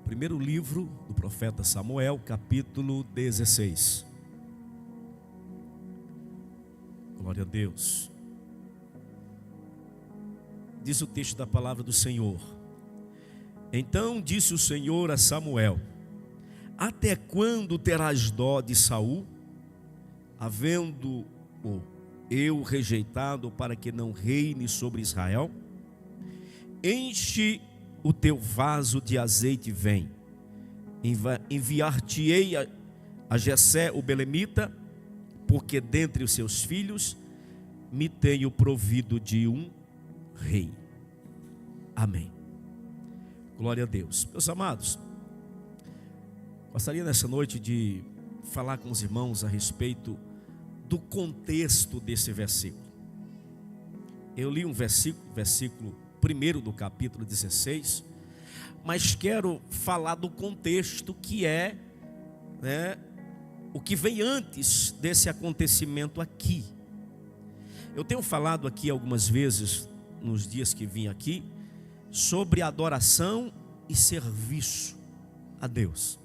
Primeiro livro do profeta Samuel, capítulo 16. Glória a Deus. Diz o texto da palavra do Senhor: Então disse o Senhor a Samuel: Até quando terás dó de Saul, havendo-o eu rejeitado para que não reine sobre Israel? Enche o teu vaso de azeite e vem. Enviar-te-ei a Jessé o belemita, porque dentre os seus filhos me tenho provido de um rei. Amém. Glória a Deus. Meus amados, gostaria nessa noite de falar com os irmãos a respeito do contexto desse versículo. Eu li um versículo 1 do capítulo 16, mas quero falar do contexto que é, o que vem antes desse acontecimento aqui. Eu tenho falado aqui algumas vezes, nos dias que vim aqui, sobre adoração e serviço a Deus.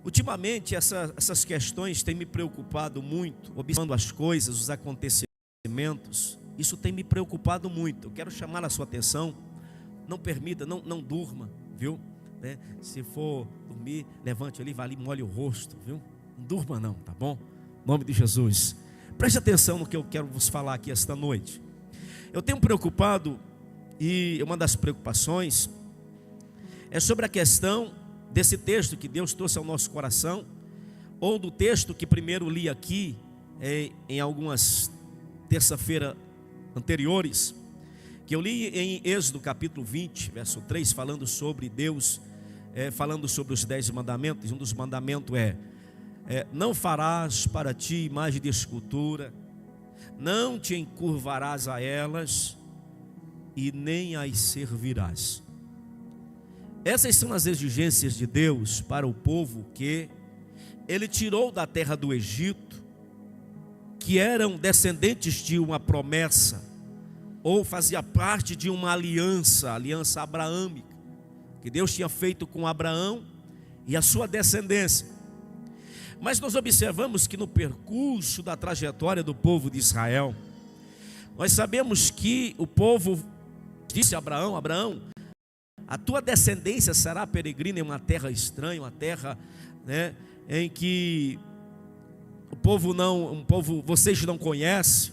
Ultimamente essas questões têm me preocupado muito, observando as coisas, os acontecimentos. Isso tem me preocupado muito. Eu quero chamar a sua atenção. Não permita, não durma, viu? Se for dormir, levante ali, vá ali, molhe o rosto, viu? Não durma não, tá bom? Em nome de Jesus. Preste atenção no que eu quero vos falar aqui esta noite. Eu tenho preocupado, e uma das preocupações é sobre a questão desse texto que Deus trouxe ao nosso coração, ou do texto que primeiro li aqui em algumas terça-feira anteriores, que eu li em Êxodo capítulo 20, verso 3, falando sobre Deus, falando sobre os 10 mandamentos. Um dos mandamentos não farás para ti imagem de escultura, não te encurvarás a elas e nem as servirás. Essas são as exigências de Deus para o povo que Ele tirou da terra do Egito, que eram descendentes de uma promessa, ou fazia parte de uma aliança abraâmica, que Deus tinha feito com Abraão e a sua descendência. Mas nós observamos que no percurso da trajetória do povo de Israel, nós sabemos que o povo disse a Abraão: Abraão, a tua descendência será peregrina em uma terra estranha, uma terra em que vocês não conhecem,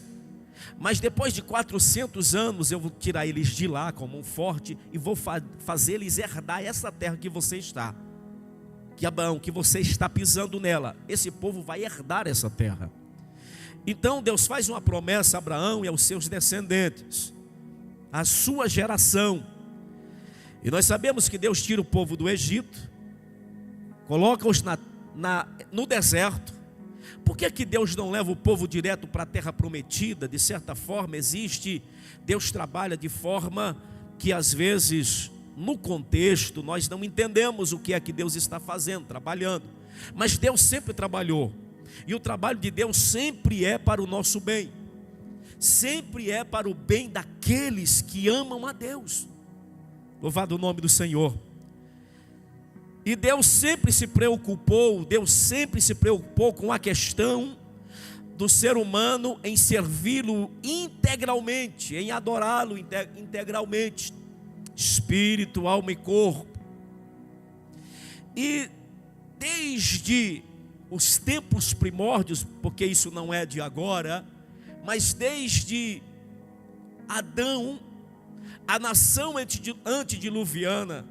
mas depois de 400 anos eu vou tirar eles de lá como um forte e vou fazer eles herdar essa terra que você está, que Abraão, que você está pisando nela. Esse povo vai herdar essa terra. Então Deus faz uma promessa a Abraão e aos seus descendentes, a sua geração. E nós sabemos que Deus tira o povo do Egito, coloca-os no deserto. Por que Deus não leva o povo direto para a terra prometida? De certa forma Deus trabalha de forma que às vezes no contexto nós não entendemos o que é que Deus está fazendo, trabalhando. Mas Deus sempre trabalhou, e o trabalho de Deus sempre é para o nosso bem, sempre é para o bem daqueles que amam a Deus. Louvado o nome do Senhor. E Deus sempre se preocupou com a questão do ser humano em servi-lo integralmente, em adorá-lo integralmente, espírito, alma e corpo. E desde os tempos primórdios, porque isso não é de agora, mas desde Adão, a nação antediluviana,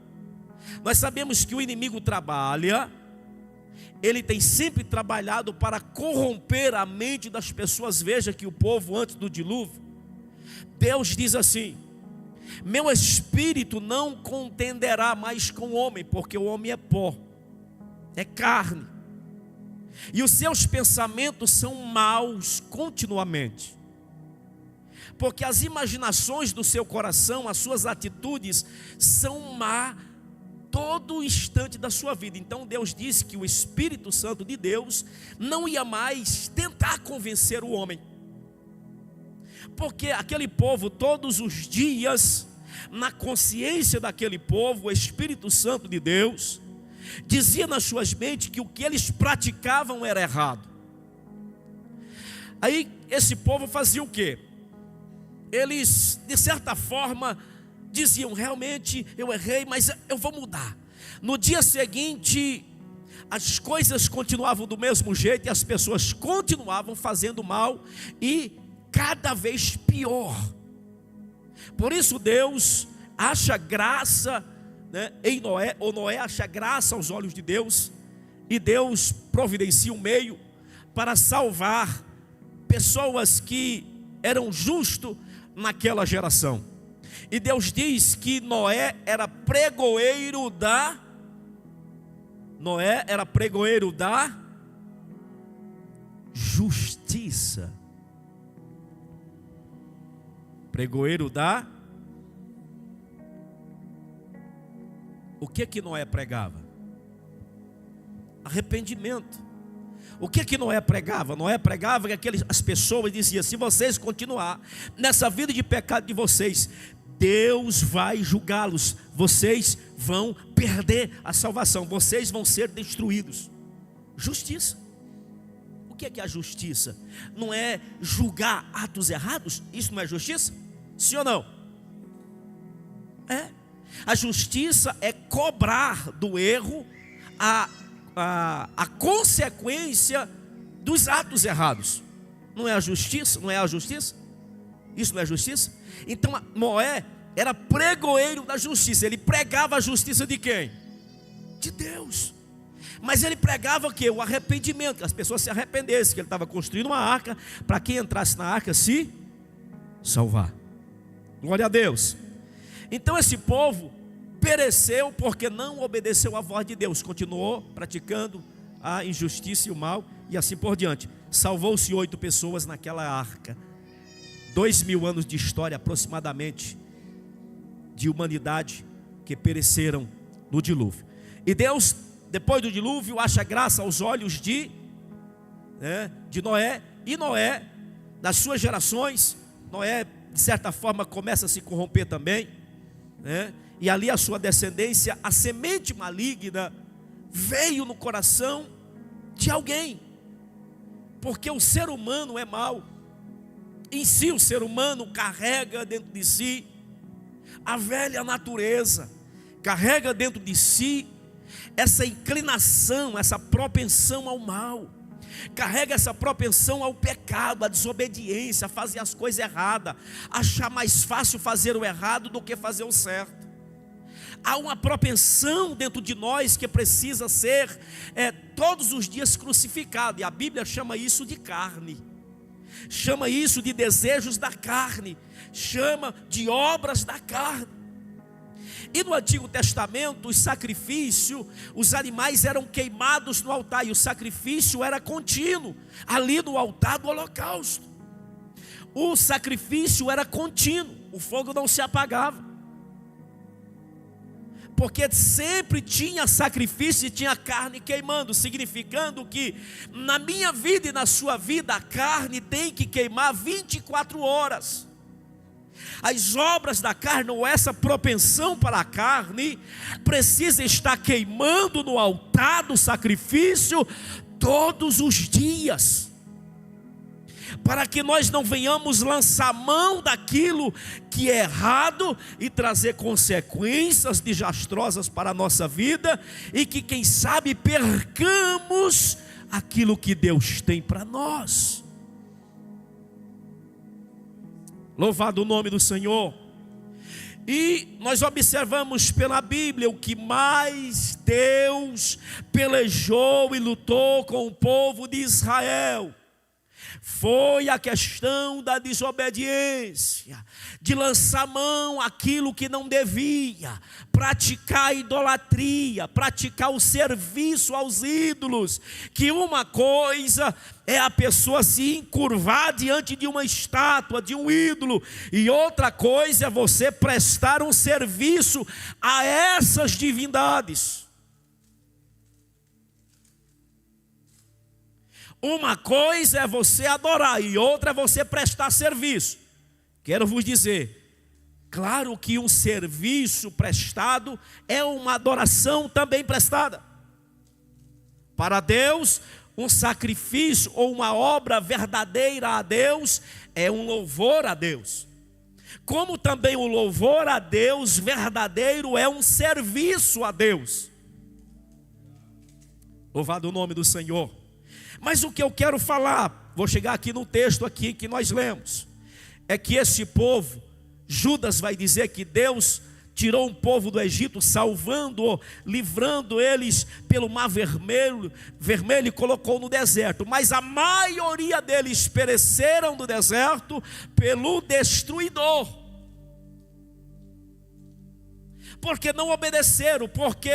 nós sabemos que o inimigo trabalha, ele tem sempre trabalhado para corromper a mente das pessoas. Veja que o povo antes do dilúvio, Deus diz assim: meu espírito não contenderá mais com o homem, porque o homem é pó, é carne, e os seus pensamentos são maus continuamente, porque as imaginações do seu coração, as suas atitudes são má todo instante da sua vida. Então Deus disse que o Espírito Santo de Deus não ia mais tentar convencer o homem, porque aquele povo todos os dias na consciência daquele povo, o Espírito Santo de Deus dizia nas suas mentes que o que eles praticavam era errado. Aí esse povo fazia o quê? Eles, de certa forma, diziam: realmente eu errei, mas eu vou mudar. No dia seguinte, as coisas continuavam do mesmo jeito e as pessoas continuavam fazendo mal e cada vez pior. Por isso Deus acha graça, né, em Noé, ou Noé acha graça aos olhos de Deus, e Deus providencia um meio para salvar pessoas que eram justos naquela geração. E Deus diz que Noé era pregoeiro da justiça. Pregoeiro da... O que Noé pregava? Arrependimento. O que Noé pregava? Noé pregava que as pessoas diziam: se vocês continuar nessa vida de pecado de vocês, Deus vai julgá-los, vocês vão perder a salvação, vocês vão ser destruídos. Justiça. O que é a justiça? Não é julgar atos errados? Isso não é justiça? Sim ou não? É. A justiça é cobrar do erro a consequência dos atos errados. Não é a justiça? Não é a justiça? Isso não é justiça? Então Noé era pregoeiro da justiça. Ele pregava a justiça de quem? De Deus. Mas ele pregava o quê? O arrependimento, que as pessoas se arrependessem, que ele estava construindo uma arca para quem entrasse na arca se salvar. Glória a Deus. Então esse povo pereceu porque não obedeceu à voz de Deus, continuou praticando a injustiça e o mal, e assim por diante. Salvou-se 8 pessoas naquela arca. 2000 anos de história aproximadamente de humanidade que pereceram no dilúvio. E Deus, depois do dilúvio, acha graça aos olhos de Noé. E Noé, das suas gerações, Noé de certa forma começa a se corromper também, né? E ali a sua descendência, a semente maligna veio no coração de alguém, porque o ser humano é mau. Em si o ser humano carrega dentro de si a velha natureza, carrega dentro de si essa inclinação, essa propensão ao mal, carrega essa propensão ao pecado, à desobediência, a fazer as coisas erradas, achar mais fácil fazer o errado do que fazer o certo. Há uma propensão dentro de nós que precisa ser todos os dias crucificado, e a Bíblia chama isso de carne, chama isso de desejos da carne, chama de obras da carne. E no Antigo Testamento, o sacrifício, os animais eram queimados no altar, e o sacrifício era contínuo, ali no altar do holocausto. O sacrifício era contínuo, o fogo não se apagava, porque sempre tinha sacrifício e tinha carne queimando, significando que na minha vida e na sua vida a carne tem que queimar 24 horas. As obras da carne, ou essa propensão para a carne, precisa estar queimando no altar do sacrifício todos os dias, para que nós não venhamos lançar mão daquilo que é errado e trazer consequências desastrosas para a nossa vida, e que quem sabe percamos aquilo que Deus tem para nós. Louvado o nome do Senhor. E nós observamos pela Bíblia o que mais Deus pelejou e lutou com o povo de Israel. Foi a questão da desobediência, de lançar mão àquilo que não devia, praticar a idolatria, praticar o serviço aos ídolos. Que uma coisa é a pessoa se encurvar diante de uma estátua, de um ídolo, e outra coisa é você prestar um serviço a essas divindades. Uma coisa é você adorar e outra é você prestar serviço. Quero vos dizer Claro que um serviço prestado é uma adoração também prestada. Para Deus, um sacrifício ou uma obra verdadeira a Deus é um louvor a Deus. Como também o louvor a Deus verdadeiro é um serviço a Deus. Louvado o nome do Senhor. Mas o que eu quero falar, vou chegar aqui no texto aqui que nós lemos, é que esse povo, Judas vai dizer que Deus tirou um povo do Egito, salvando, livrando eles pelo mar vermelho e colocou no deserto. Mas a maioria deles pereceram no deserto pelo destruidor. Porque não obedeceram, porque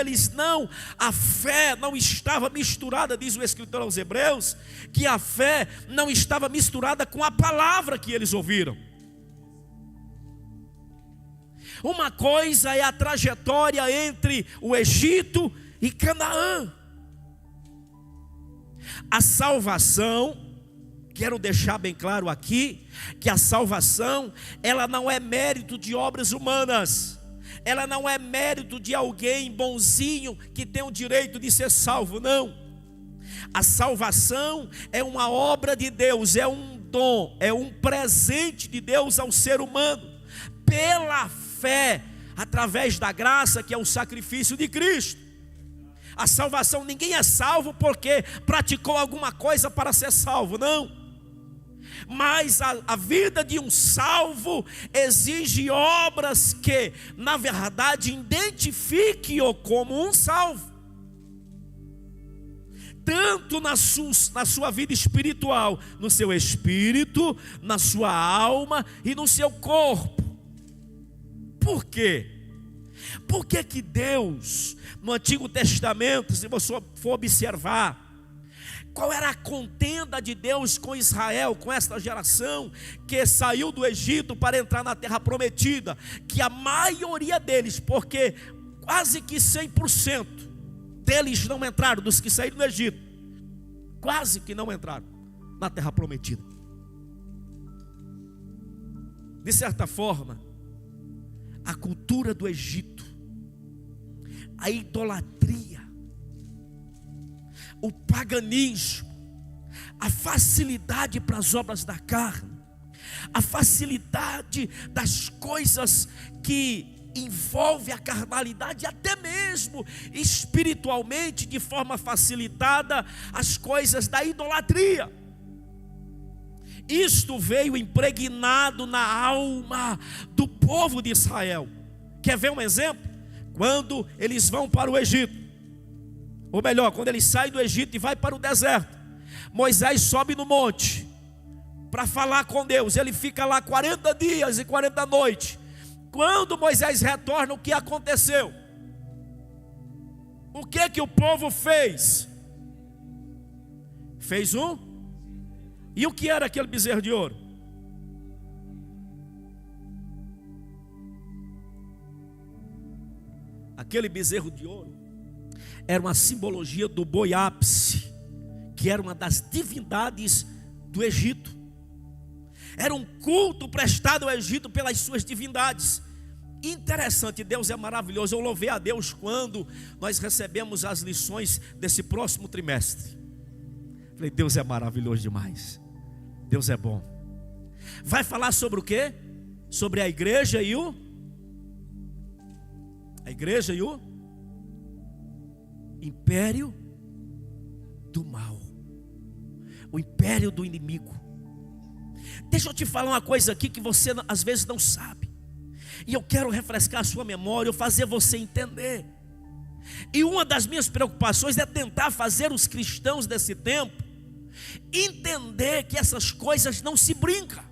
a fé não estava misturada, diz o escritor aos Hebreus, que a fé não estava misturada com a palavra que eles ouviram. Uma coisa é a trajetória entre o Egito e Canaã. A salvação, quero deixar bem claro aqui, que a salvação, ela não é mérito de obras humanas. Ela não é mérito de alguém bonzinho que tem o direito de ser salvo, não. A salvação é uma obra de Deus, é um dom, é um presente de Deus ao ser humano, pela fé, através da graça que é o sacrifício de Cristo. A salvação, ninguém é salvo porque praticou alguma coisa para ser salvo, não. Mas a vida de um salvo exige obras que, na verdade, identifiquem-o como um salvo. Tanto na sua vida espiritual, no seu espírito, na sua alma e no seu corpo. Por quê? Por que Deus, no Antigo Testamento, se você for observar, qual era a contenda de Deus com Israel, com esta geração que saiu do Egito para entrar na terra prometida? Que a maioria deles, porque quase que 100% deles não entraram, dos que saíram do Egito, quase que não entraram na terra prometida. De certa forma, a cultura do Egito, a idolatria, o paganismo, a facilidade para as obras da carne, a facilidade das coisas que envolve a carnalidade, até mesmo espiritualmente, de forma facilitada, as coisas da idolatria. Isto veio impregnado na alma do povo de Israel. Quer ver um exemplo? Quando eles vão para o Egito, ou melhor, quando eles saem do Egito e vai para o deserto, Moisés sobe no monte para falar com Deus. Ele fica lá 40 dias e 40 noites. Quando Moisés retorna, o que aconteceu? O que o povo fez? Fez E o que era aquele bezerro de ouro? Aquele bezerro de ouro era uma simbologia do boi ápice, que era uma das divindades do Egito. Era um culto prestado ao Egito pelas suas divindades. Interessante, Deus é maravilhoso. Eu louvei a Deus quando nós recebemos as lições desse próximo trimestre. Falei, Deus é maravilhoso demais. Deus é bom. Vai falar sobre o quê? Sobre a igreja e o império do mal, o império do inimigo. Deixa eu te falar uma coisa aqui que você às vezes não sabe, e eu quero refrescar a sua memória, fazer você entender. E uma das minhas preocupações é tentar fazer os cristãos desse tempo entender que essas coisas não se brinca.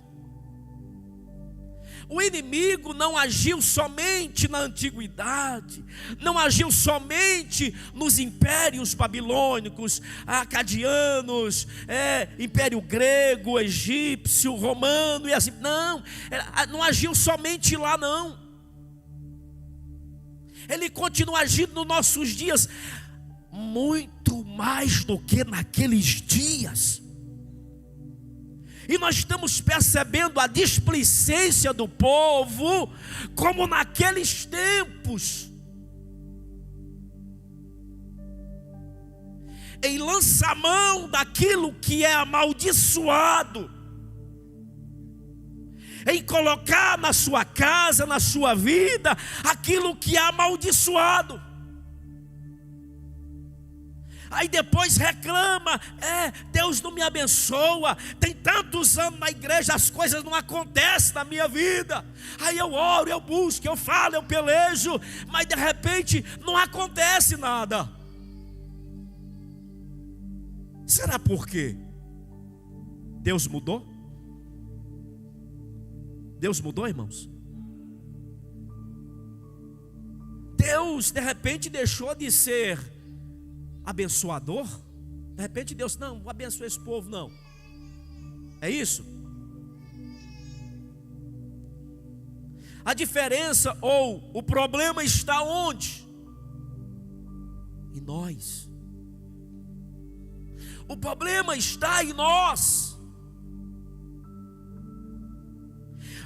O inimigo não agiu somente na antiguidade, não agiu somente nos impérios babilônicos, acadianos, império grego, egípcio, romano e assim. Não agiu somente lá, não. Ele continua agindo nos nossos dias, muito mais do que naqueles dias. E nós estamos percebendo a displicência do povo, como naqueles tempos, em lançar mão daquilo que é amaldiçoado, em colocar na sua casa, na sua vida, aquilo que é amaldiçoado. Aí depois reclama, Deus não me abençoa, tem tantos anos na igreja, as coisas não acontecem na minha vida. Aí eu oro, eu busco, eu falo, eu pelejo, mas de repente não acontece nada. Será por quê? Deus mudou? Deus mudou, irmãos? Deus de repente deixou de ser abençoador? De repente Deus, não abençoa esse povo, não. É isso? A diferença ou o problema está onde? Em nós. O problema está em nós.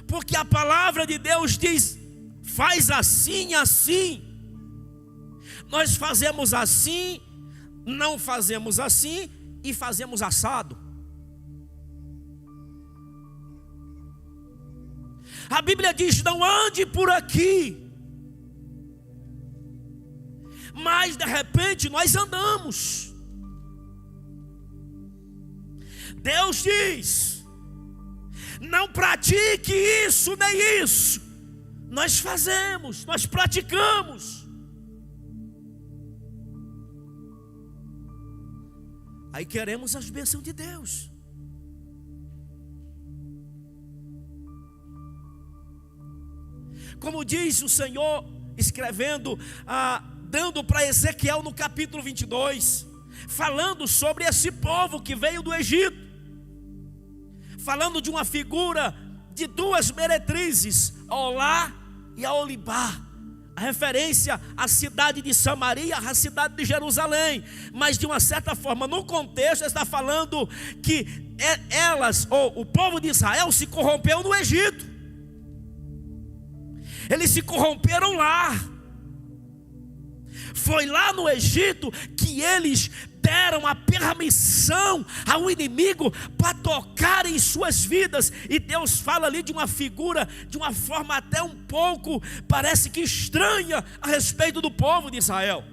Porque a palavra de Deus diz, faz assim, assim. Nós fazemos assim, não fazemos assim e fazemos assado. A Bíblia diz, não ande por aqui. Mas de repente nós andamos. Deus diz, não pratique isso nem isso. Nós fazemos, nós praticamos. Aí queremos as bênçãos de Deus. Como diz o Senhor, escrevendo, dando para Ezequiel no capítulo 22, falando sobre esse povo que veio do Egito, falando de uma figura de duas meretrizes, Olá e a Olibá, a referência à cidade de Samaria, à cidade de Jerusalém, mas de uma certa forma, no contexto, está falando que elas, ou o povo de Israel, se corrompeu no Egito. Eles se corromperam lá. Foi lá no Egito que eles deram a permissão ao inimigo para tocar em suas vidas. E Deus fala ali de uma figura, de uma forma até um pouco, parece que estranha, a respeito do povo de Israel.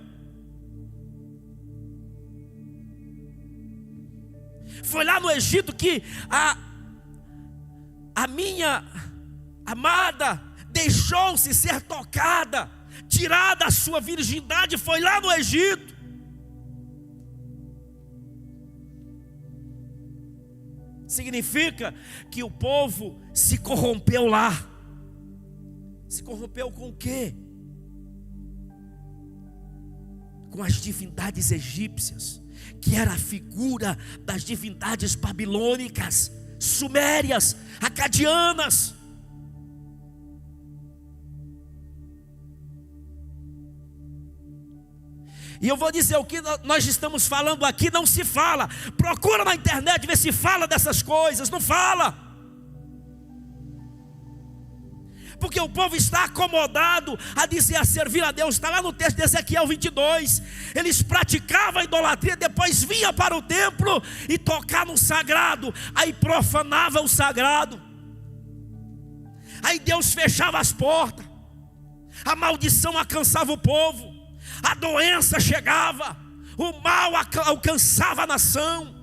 Foi lá no Egito que a minha amada deixou-se ser tocada, tirada a sua virgindade, foi lá no Egito. Significa que o povo se corrompeu lá. Se corrompeu com o quê? Com as divindades egípcias, que era a figura das divindades babilônicas, sumérias, acadianas. E eu vou dizer, o que nós estamos falando aqui não se fala. Procura na internet ver se fala dessas coisas. Não fala. Porque o povo está acomodado a dizer, a servir a Deus. Está lá no texto de Ezequiel 22. Eles praticavam a idolatria, depois vinha para o templo e tocar no sagrado. Aí profanava o sagrado. Aí Deus fechava as portas. A maldição alcançava o povo. A doença chegava, o mal alcançava a nação.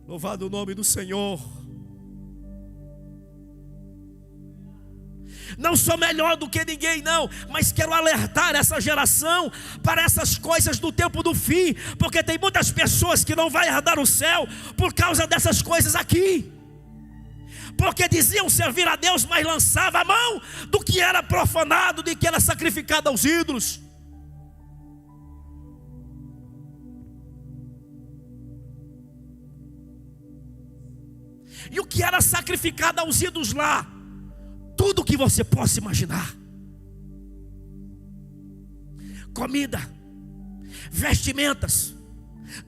Louvado o nome do Senhor. Não sou melhor do que ninguém, não, mas quero alertar essa geração para essas coisas do tempo do fim, porque tem muitas pessoas que não vão herdar o céu por causa dessas coisas aqui. Porque diziam servir a Deus, mas lançava a mão do que era profanado, do que era sacrificado aos ídolos. E o que era sacrificado aos ídolos lá? Tudo que você possa imaginar. Comida. vestimentas,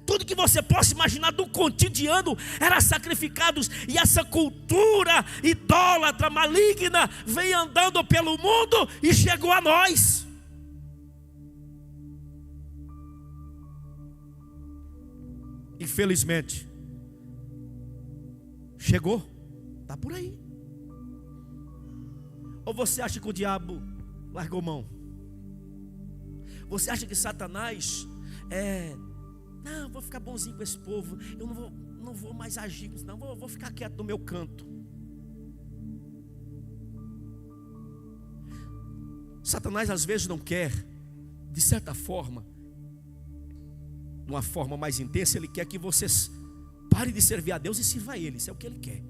tudo que você possa imaginar do cotidiano era sacrificado. E essa cultura idólatra, maligna, vem andando pelo mundo e chegou a nós. Infelizmente, chegou, está por aí. Ou você acha que o diabo largou mão? Você acha que Satanás não, vou ficar bonzinho com esse povo, eu não vou mais agir, não, vou ficar quieto no meu canto. Satanás às vezes não quer, de certa forma, de uma forma mais intensa, ele quer que você pare de servir a Deus e sirva a Ele, isso é o que ele quer.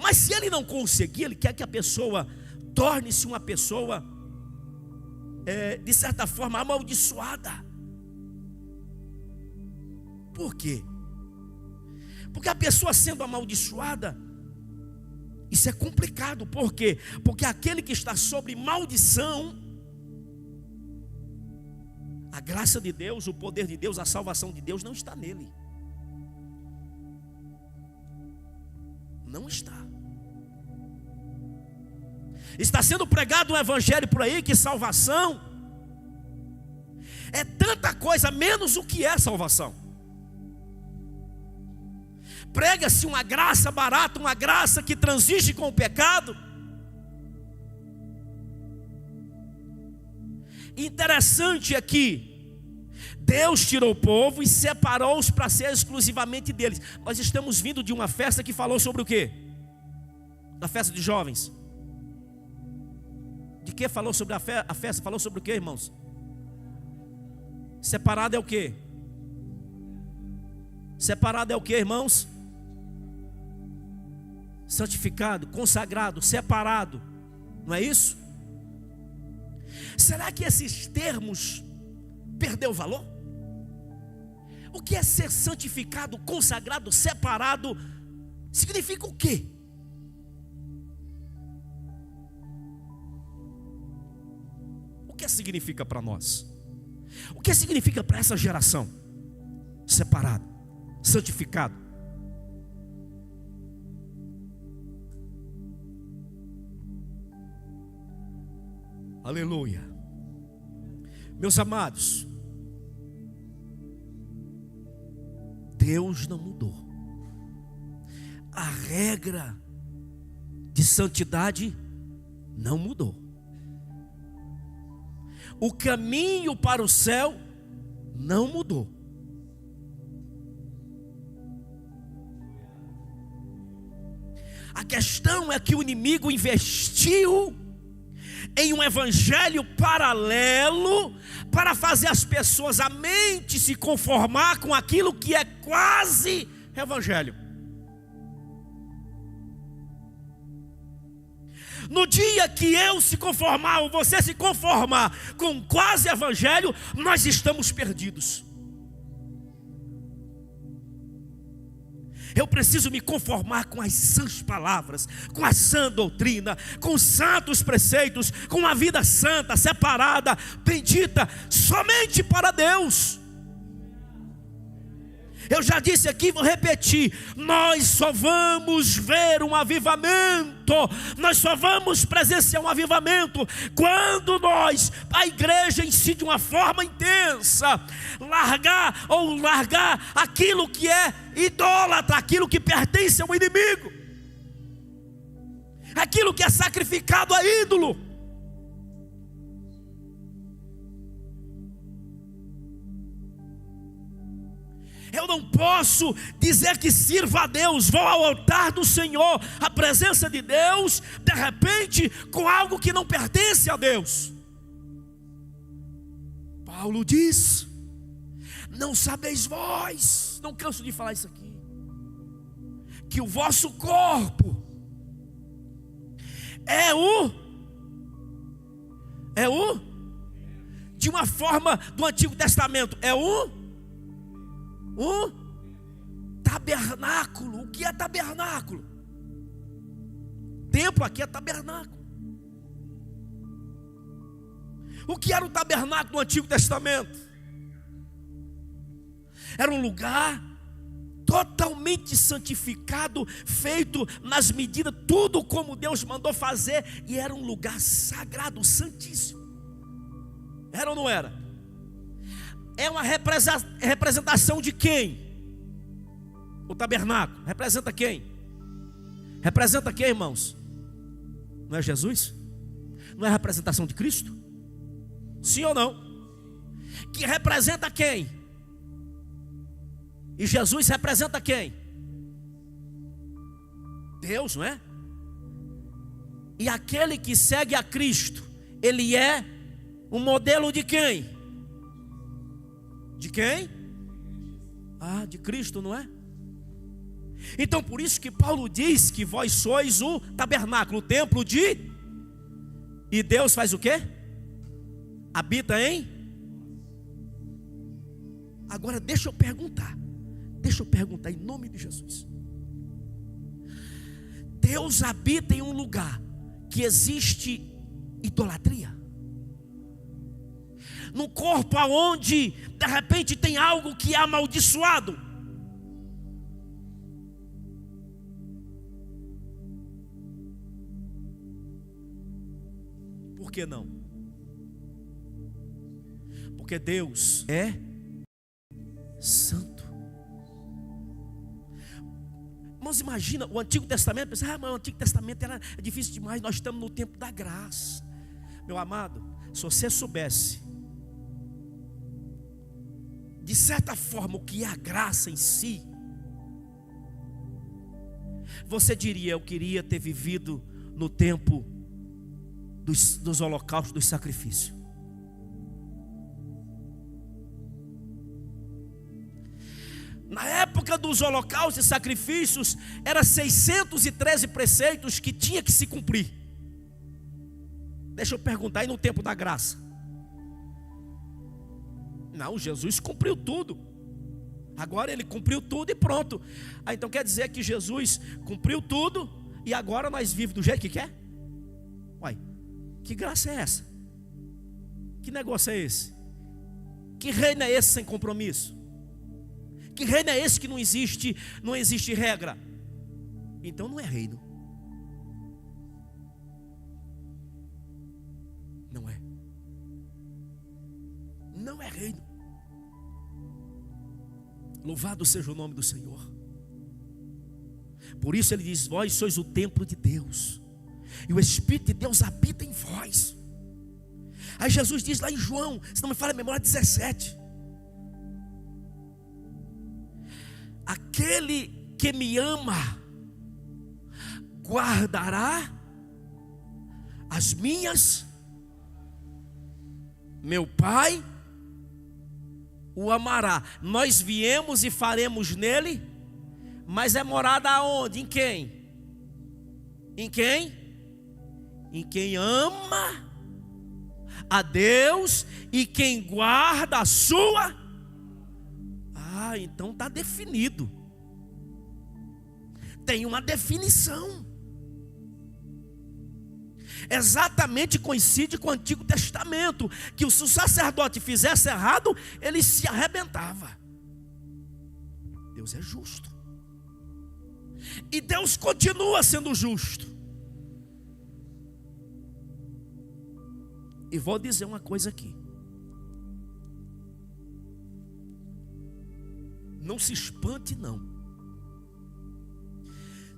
Mas se ele não conseguir, ele quer que a pessoa torne-se uma pessoa, de certa forma, amaldiçoada. Por quê? Porque a pessoa sendo amaldiçoada, isso é complicado. Por quê? Porque aquele que está sob maldição, a graça de Deus, o poder de Deus, a salvação de Deus não está nele. Não está. Está sendo pregado um evangelho por aí que salvação é tanta coisa menos o que é salvação. Prega-se uma graça barata, uma graça que transige com o pecado. Interessante é que Deus tirou o povo e separou-os para ser exclusivamente deles. Nós estamos vindo de uma festa que falou sobre o quê? Da festa de jovens. De que falou sobre a festa? Falou sobre o quê, irmãos? Separado é o quê? Separado é o quê, irmãos? Santificado, consagrado, separado. Não é isso? Será que esses termos perdeu valor? O que é ser santificado, consagrado, separado? Significa o quê? O que significa para nós? O que significa para essa geração? Separado, santificado. Aleluia. Meus amados, Deus não mudou. A regra de santidade não mudou. O caminho para o céu não mudou. A questão é que o inimigo investiu em um evangelho paralelo para fazer as pessoas, a mente, se conformar com aquilo que é quase evangelho. No dia que eu se conformar, ou você se conformar com quase evangelho, nós estamos perdidos. Eu preciso me conformar com as sãs palavras, com a sã doutrina, com os santos preceitos, com a vida santa, separada, bendita, somente para Deus. Eu já disse aqui, vou repetir: nós só vamos ver um avivamento, nós só vamos presenciar um avivamento quando nós, a igreja em si, de uma forma intensa, largar aquilo que é idólatra, aquilo que pertence ao inimigo, aquilo que é sacrificado a ídolo. Eu não posso dizer que sirva a Deus, vou ao altar do Senhor, à presença de Deus, de repente, com algo que não pertence a Deus. Paulo diz: não sabeis vós, não canso de falar isso aqui, que o vosso corpo é de uma forma do Antigo Testamento, é um tabernáculo. O que é tabernáculo? Templo aqui é tabernáculo. O que era o tabernáculo do Antigo Testamento? Era um lugar totalmente santificado, feito nas medidas, tudo como Deus mandou fazer, e era um lugar sagrado, santíssimo. Era ou não era? É uma representação de quem? O tabernáculo representa quem? Representa quem, irmãos? Não é Jesus? Não é a representação de Cristo? Sim ou não? Que representa quem? E Jesus representa quem? Deus, não é? E aquele que segue a Cristo, ele é um modelo de quem? De quem? Ah, de Cristo, não é? Então por isso que Paulo diz que vós sois o tabernáculo, o templo de... E Deus faz o quê? Habita em... Agora deixa eu perguntar em nome de Jesus. Deus habita em um lugar que existe idolatria, no corpo aonde de repente tem algo que é amaldiçoado. Por que não? Porque Deus é santo. Irmãos, imagina o Antigo Testamento. Pensa, mas o Antigo Testamento era difícil demais. Nós estamos no tempo da graça. Meu amado, se você soubesse de certa forma o que é a graça em si, você diria: eu queria ter vivido no tempo dos holocaustos, dos sacrifícios. Na época dos holocaustos e sacrifícios, eram 613 preceitos que tinha que se cumprir. Deixa eu perguntar, e no tempo da graça? Não, Jesus cumpriu tudo. Agora ele cumpriu tudo e pronto. Então quer dizer que Jesus cumpriu tudo e agora nós vivemos do jeito que quer? Uai, que graça é essa? Que negócio é esse? Que reino é esse sem compromisso? Que reino é esse que não existe regra? Então não é reino. Não é. Não é reino. Louvado seja o nome do Senhor. Por isso ele diz: vós sois o templo de Deus, e o Espírito de Deus habita em vós. Aí Jesus diz lá em João, se não me falha a memória, 17: aquele que me ama guardará as minhas, meu Pai o amará. Nós viemos e faremos nele, mas é morada aonde? Em quem? Em quem? Em quem ama a Deus e quem guarda a sua. Ah, então está definido. Tem uma definição. Exatamente coincide com o Antigo Testamento, que se o sacerdote fizesse errado, ele se arrebentava. Deus é justo. E Deus continua sendo justo. E vou dizer uma coisa aqui. Não se espante não.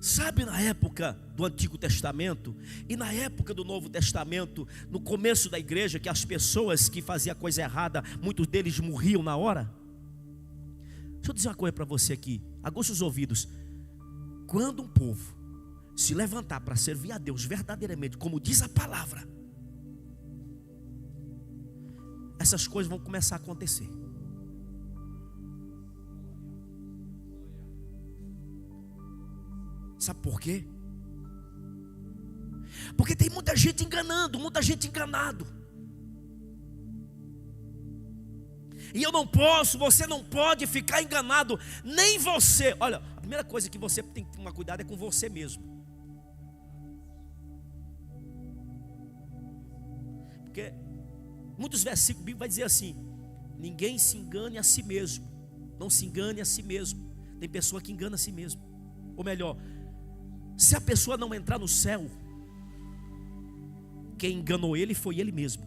Sabe, na época do Antigo Testamento e na época do Novo Testamento, no começo da igreja, que as pessoas que faziam coisa errada, muitos deles morriam na hora? Deixa eu dizer uma coisa para você aqui, aguça os ouvidos. Quando um povo se levantar para servir a Deus verdadeiramente, como diz a palavra, essas coisas vão começar a acontecer. Sabe por quê? Porque tem muita gente enganando, muita gente enganado. E eu não posso, você não pode ficar enganado, nem você. Olha, a primeira coisa que você tem que tomar cuidado é com você mesmo. Porque muitos versículos bíblicos vai dizer assim: ninguém se engane a si mesmo. Não se engane a si mesmo. Tem pessoa que engana a si mesmo. Ou melhor, se a pessoa não entrar no céu, quem enganou ele foi ele mesmo.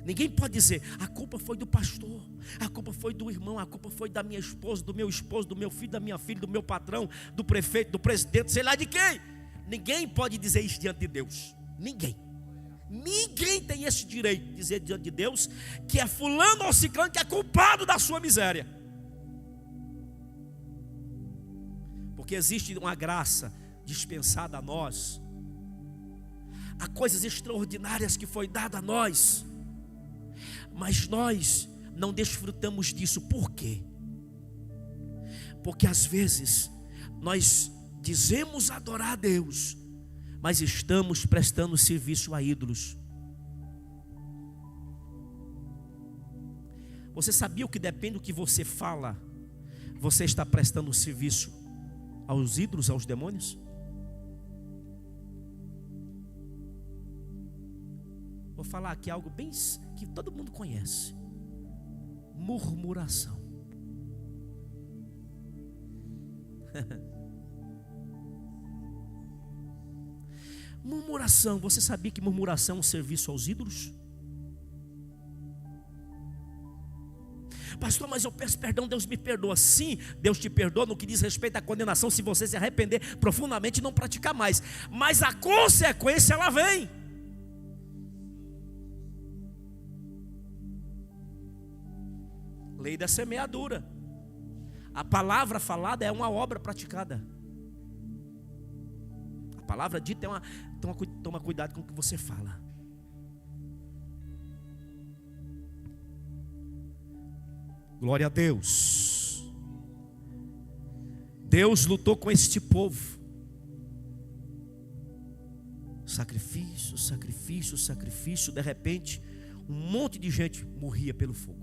Ninguém pode dizer: a culpa foi do pastor, a culpa foi do irmão, a culpa foi da minha esposa, do meu esposo, do meu filho, da minha filha, do meu patrão, do prefeito, do presidente, sei lá de quem. Ninguém pode dizer isso diante de Deus. Ninguém tem esse direito de dizer diante de Deus que é fulano ou ciclano que é culpado da sua miséria. Porque existe uma graça dispensada a nós, há coisas extraordinárias que foi dada a nós, mas nós não desfrutamos disso. Por quê? Porque às vezes nós dizemos adorar a Deus, mas estamos prestando serviço a ídolos. Você sabia que depende do que você fala, você está prestando serviço aos ídolos, aos demônios? Vou falar aqui algo bem que todo mundo conhece: murmuração. Murmuração. Você sabia que murmuração é um serviço aos ídolos? Pastor, mas eu peço perdão, Deus me perdoa. Sim, Deus te perdoa no que diz respeito à condenação, se você se arrepender profundamente e não praticar mais. Mas a consequência, ela vem. Lei da semeadura. A palavra falada é uma obra praticada. A palavra dita é uma... Toma cuidado com o que você fala. Glória a Deus. Deus lutou com este povo. Sacrifício, sacrifício, sacrifício. De repente, um monte de gente morria pelo fogo.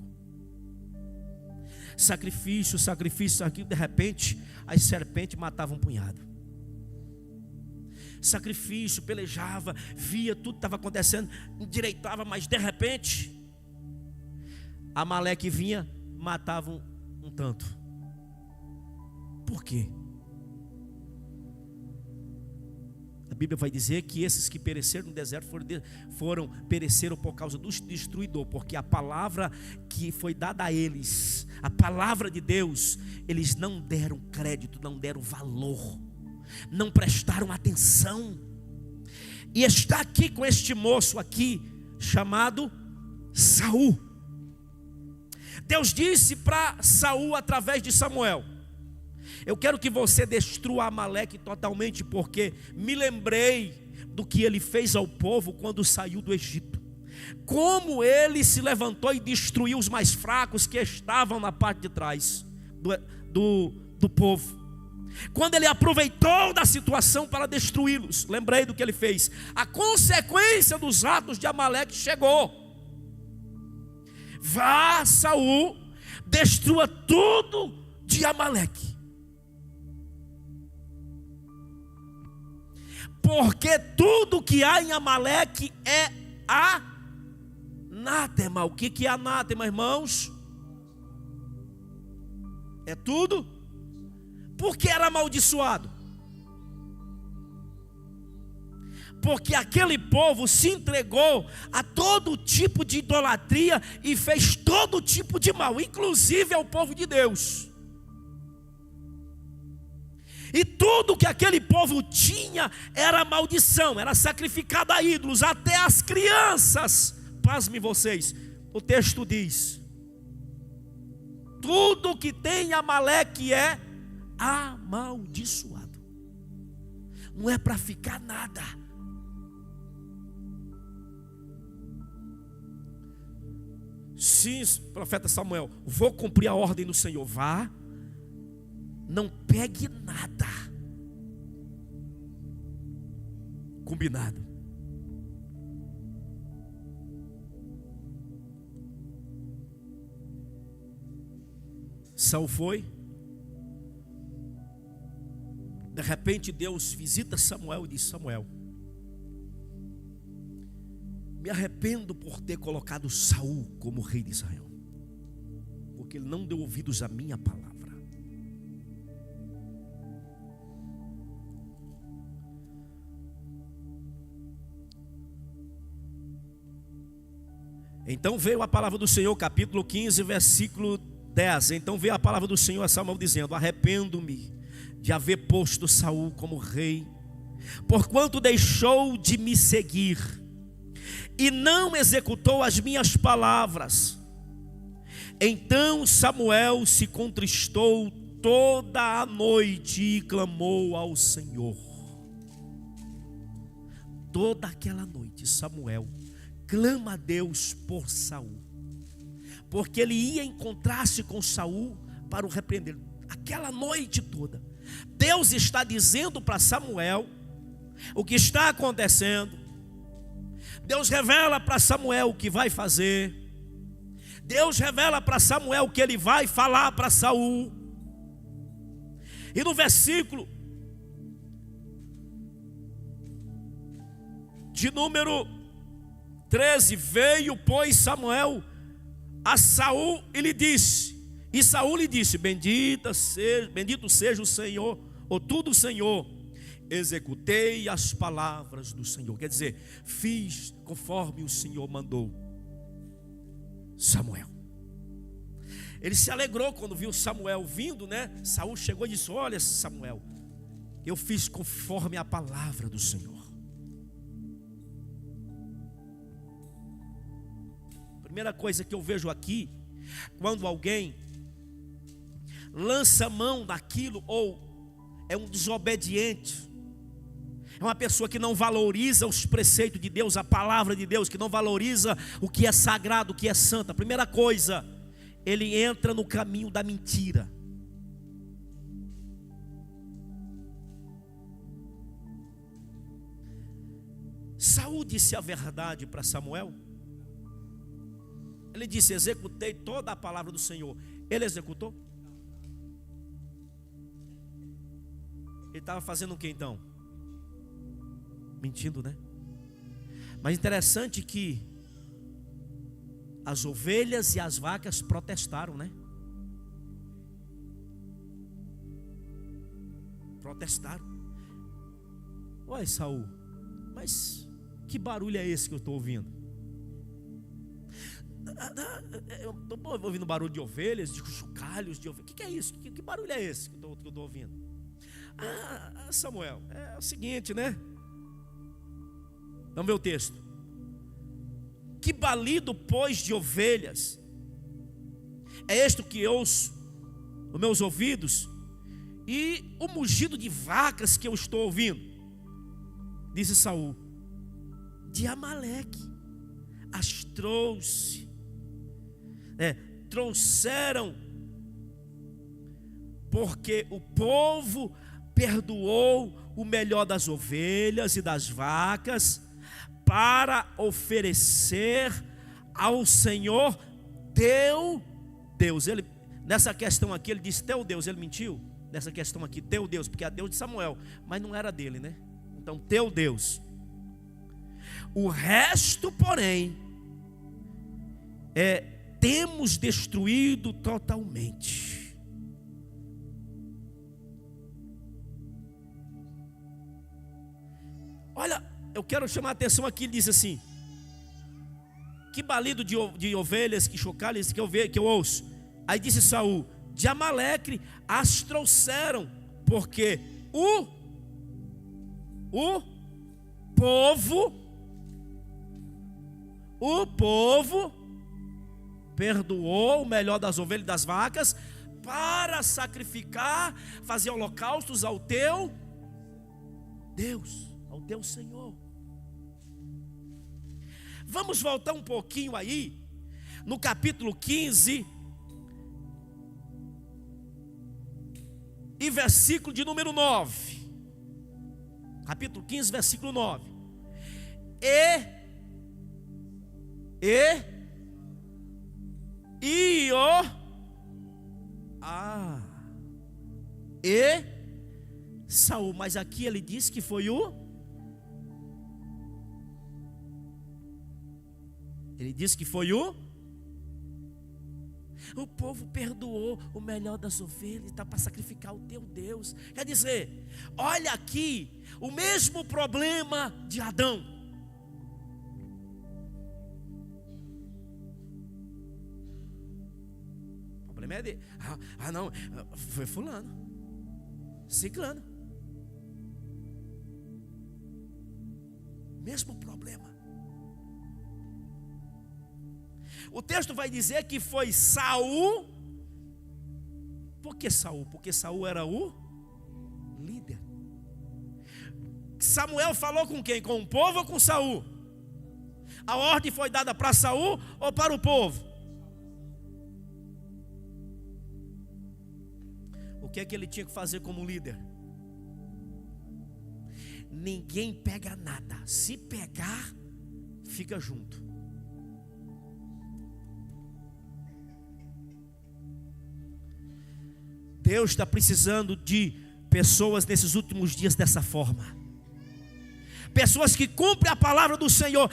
Sacrifício, sacrifício, sacrifício. De repente, as serpentes matavam um punhado. Sacrifício, pelejava, via tudo que estava acontecendo, endireitava, mas de repente Amaleque vinha, matava um tanto. Por quê? A Bíblia vai dizer que esses que pereceram no deserto pereceram por causa do destruidor, porque a palavra que foi dada a eles, a palavra de Deus, eles não deram crédito, não deram valor, não prestaram atenção. E está aqui com este moço aqui, chamado Saul. Deus disse para Saul através de Samuel: eu quero que você destrua Amaleque totalmente, porque me lembrei do que ele fez ao povo quando saiu do Egito. Como ele se levantou e destruiu os mais fracos que estavam na parte de trás do povo. Quando ele aproveitou da situação para destruí-los, lembrei do que ele fez. A consequência dos atos de Amaleque chegou. Vá, Saul, destrua tudo de Amaleque, porque tudo que há em Amaleque é anátema. O que é anátema, irmãos? É tudo. Por que era amaldiçoado? Porque aquele povo se entregou a todo tipo de idolatria e fez todo tipo de mal, inclusive ao povo de Deus. E tudo que aquele povo tinha era maldição, era sacrificado a ídolos, até as crianças. Pasmem vocês, o texto diz: tudo que tem Amaleque é amaldiçoado. Não é para ficar nada. Sim, profeta Samuel, vou cumprir a ordem do Senhor. Vá, não pegue nada. Combinado. Saul foi. De repente Deus visita Samuel e diz: Samuel, me arrependo por ter colocado Saul como rei de Israel. porque ele não deu ouvidos à minha palavra. Então veio a palavra do Senhor, capítulo 15, versículo 10. Então veio a palavra do Senhor a Samuel dizendo: arrependo-me de haver posto Saul como rei, porquanto deixou de me seguir e não executou as minhas palavras. Então Samuel se contristou toda a noite e clamou ao Senhor. Toda aquela noite Samuel clama a Deus por Saul, porque ele ia encontrar-se com Saul para o repreender. Aquela noite toda Deus está dizendo para Samuel o que está acontecendo. Deus revela para Samuel o que vai fazer. Deus revela para Samuel o que ele vai falar para Saul. E no versículo de número 13, veio, pois, Samuel a Saul e lhe disse, e Saul lhe disse: bendito seja o Senhor, ou tudo o Senhor, executei as palavras do Senhor. Quer dizer, fiz conforme o Senhor mandou Samuel. Ele se alegrou quando viu Samuel vindo, né? Saul chegou e disse: olha, Samuel, eu fiz conforme a palavra do Senhor. Primeira coisa que eu vejo aqui, quando alguém lança mão daquilo, ou é um desobediente, é uma pessoa que não valoriza os preceitos de Deus, a palavra de Deus, que não valoriza o que é sagrado, o que é santo. A primeira coisa, ele entra no caminho da mentira. Saul disse a verdade para Samuel. Ele disse: executei toda a palavra do Senhor. Ele executou? Ele estava fazendo o que então? Mentindo, né? Mas interessante que as ovelhas e as vacas protestaram, né? Protestaram. Oi, Saul, mas que barulho é esse que eu estou ouvindo? Eu estou ouvindo barulho de ovelhas, de chocalhos de ovelhas. O que é isso? Que barulho é esse que eu estou ouvindo? Samuel, é o seguinte, né? Vamos ver o texto. Que balido, pois, de ovelhas é este que ouço nos meus ouvidos, e o mugido de vacas que eu estou ouvindo? Disse Saul: de Amaleque as trouxeram, porque o povo perdoou o melhor das ovelhas e das vacas para oferecer ao Senhor teu Deus. Ele, nessa questão aqui, ele disse teu Deus. Ele mentiu nessa questão aqui, teu Deus, porque é Deus de Samuel, mas não era dele, né? Então, teu Deus. O resto, porém, temos destruído totalmente. Olha, eu quero chamar a atenção aqui. Ele diz assim: que balido de ovelhas, que chocalhos que eu ouço. Aí disse Saul: de Amaleque as trouxeram, porque o povo perdoou o melhor das ovelhas e das vacas para sacrificar, fazer holocaustos ao teu Deus, ao teu Senhor. Vamos voltar um pouquinho aí, no capítulo 15, e versículo de número 9. Capítulo 15, versículo 9. Saul, mas aqui ele diz que foi ele disse que foi o povo perdoou o melhor das ovelhas, está para sacrificar o teu Deus. Quer dizer, olha aqui, o mesmo problema de Adão. O problema é de, não, foi fulano, ciclano. Mesmo problema. O texto vai dizer que foi Saul. Por que Saul? Porque Saul era o líder. Samuel falou com quem? Com o povo ou com Saul? A ordem foi dada para Saul ou para o povo? O que é que ele tinha que fazer como líder? Ninguém pega nada. Se pegar, fica junto. Deus está precisando de pessoas nesses últimos dias dessa forma. Pessoas que cumprem a palavra do Senhor.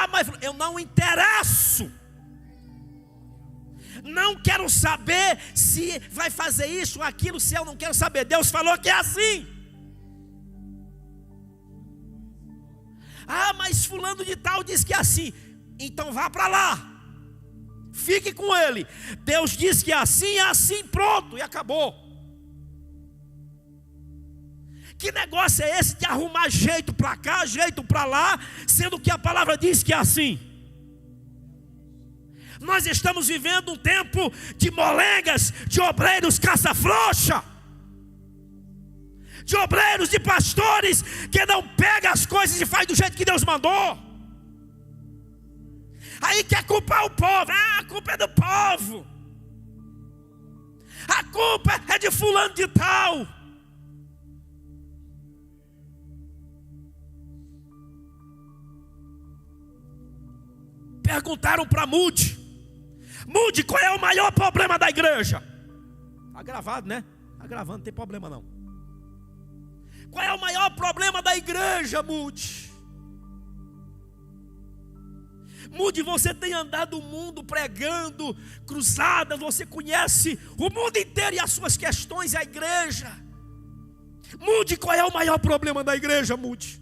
Mas eu não interesso. Não quero saber se vai fazer isso ou aquilo, se eu não quero saber. Deus falou que é assim. Mas fulano de tal diz que é assim. Então vá para lá. Fique com ele. Deus diz que é assim, pronto, e acabou. Que negócio é esse de arrumar jeito para cá, jeito para lá, sendo que a palavra diz que é assim? Nós estamos vivendo um tempo de molengas, de obreiros caça-frouxa, de obreiros, de pastores que não pegam as coisas e faz do jeito que Deus mandou. Aí quer culpar o povo. A culpa é do povo. A culpa é de fulano de tal. Perguntaram para Moody: Moody, qual é o maior problema da igreja? Está gravado, né? Está gravando, não tem problema não. Qual é o maior problema da igreja, Moody? Moody, você tem andado o mundo pregando cruzadas, você conhece o mundo inteiro e as suas questões, a igreja. Moody, qual é o maior problema da igreja, Moody?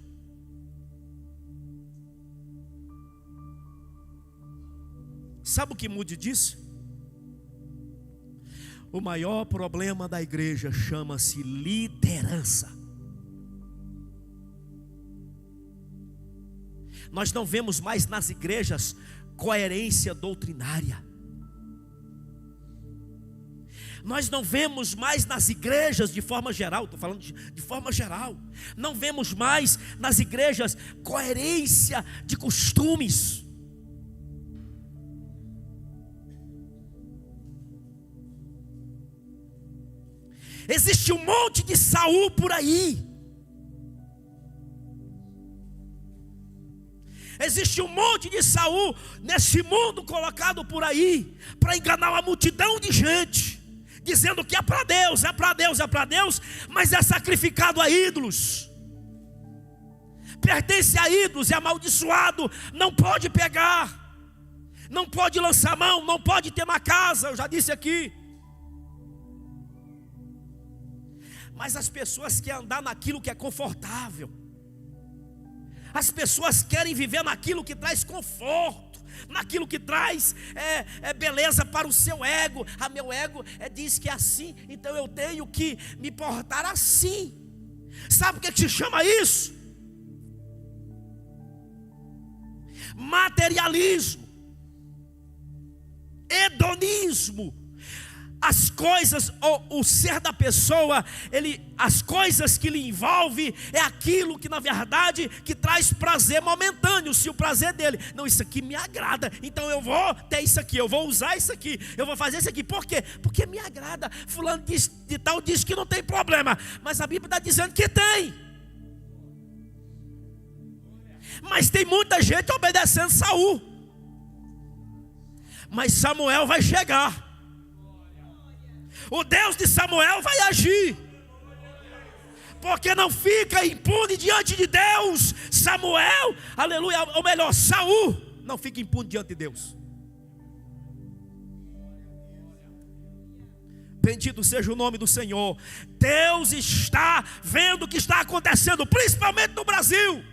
Sabe o que Moody disse? O maior problema da igreja chama-se liderança. Nós não vemos mais nas igrejas coerência doutrinária. Nós não vemos mais nas igrejas de forma geral, estou falando de forma geral. Não vemos mais nas igrejas coerência de costumes. Existe um monte de Saul por aí. Existe um monte de Saul nesse mundo colocado por aí para enganar uma multidão de gente, dizendo que é para Deus, é para Deus, é para Deus, mas é sacrificado a ídolos. Pertence a ídolos, é amaldiçoado, não pode pegar, não pode lançar mão, não pode ter uma casa, eu já disse aqui. Mas as pessoas querem andar naquilo que é confortável. As pessoas querem viver naquilo que traz conforto, naquilo que traz beleza para o seu ego. Meu ego diz que é assim, então eu tenho que me portar assim. Sabe o que se chama isso? Materialismo, hedonismo. As coisas, o ser da pessoa, as coisas que lhe envolve é aquilo que na verdade que traz prazer momentâneo. Se o prazer dele, não, isso aqui me agrada, então eu vou ter isso aqui, eu vou usar isso aqui, eu vou fazer isso aqui. Por quê? Porque me agrada. Fulano de tal diz que não tem problema, mas a Bíblia está dizendo que tem. Mas tem muita gente obedecendo Saul. Mas Samuel vai chegar. O Deus de Samuel vai agir, porque não fica impune diante de Deus. Samuel, aleluia, ou melhor, Saul não fica impune diante de Deus. Bendito seja o nome do Senhor. Deus está vendo o que está acontecendo, principalmente no Brasil.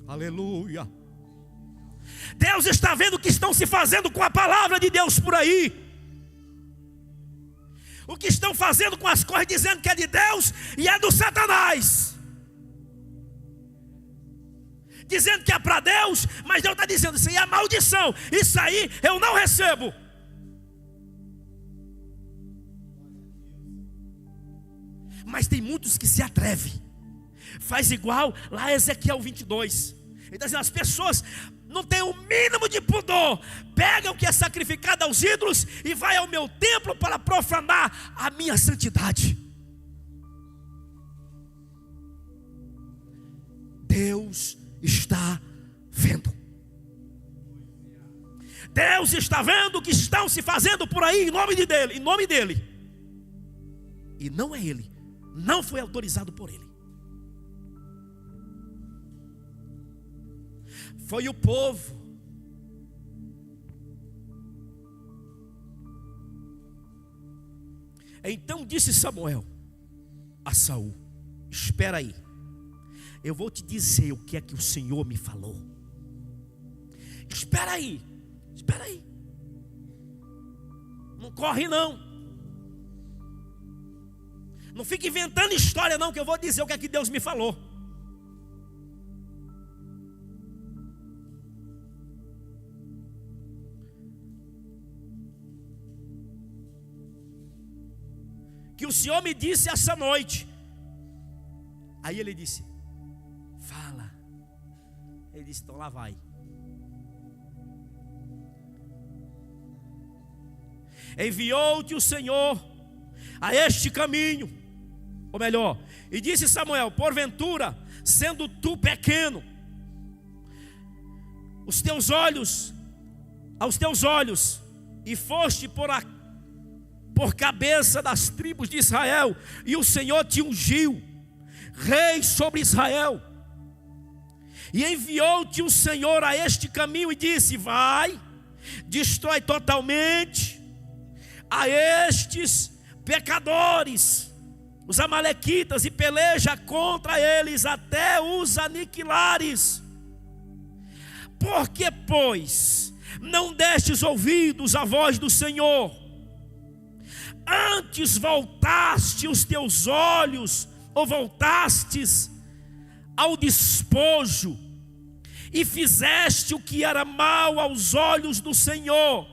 Aleluia. Deus está vendo o que estão se fazendo com a palavra de Deus por aí. O que estão fazendo com as coisas dizendo que é de Deus e é do Satanás. Dizendo que é para Deus, mas Deus está dizendo: isso aí é maldição, isso aí eu não recebo. Mas tem muitos que se atrevem. Faz igual lá Ezequiel 22. Ele está dizendo: as pessoas não têm o mínimo de pudor, pegam o que é sacrificado aos ídolos e vai ao meu templo para profanar a minha santidade. Deus está vendo. Deus está vendo o que estão se fazendo por aí em nome dele. E não é ele, não foi autorizado por ele. Foi o povo. Então disse Samuel a Saul: espera aí, eu vou te dizer o que é que o Senhor me falou. Espera aí. Não corre não. Não fique inventando história não, que eu vou dizer o que é que Deus me falou. Que o Senhor me disse essa noite. Aí ele disse: fala. Ele disse: então lá vai. Enviou-te o Senhor a este caminho, ou melhor, e disse Samuel: porventura, sendo tu pequeno, aos teus olhos, e foste por cabeça das tribos de Israel, e o Senhor te ungiu rei sobre Israel, e enviou-te o Senhor a este caminho e disse: vai, destrói totalmente a estes pecadores, os amalequitas, e peleja contra eles até os aniquilares. Porque, pois, não destes ouvidos à voz do Senhor, antes voltaste os teus olhos, ou voltastes ao despojo, e fizeste o que era mal aos olhos do Senhor.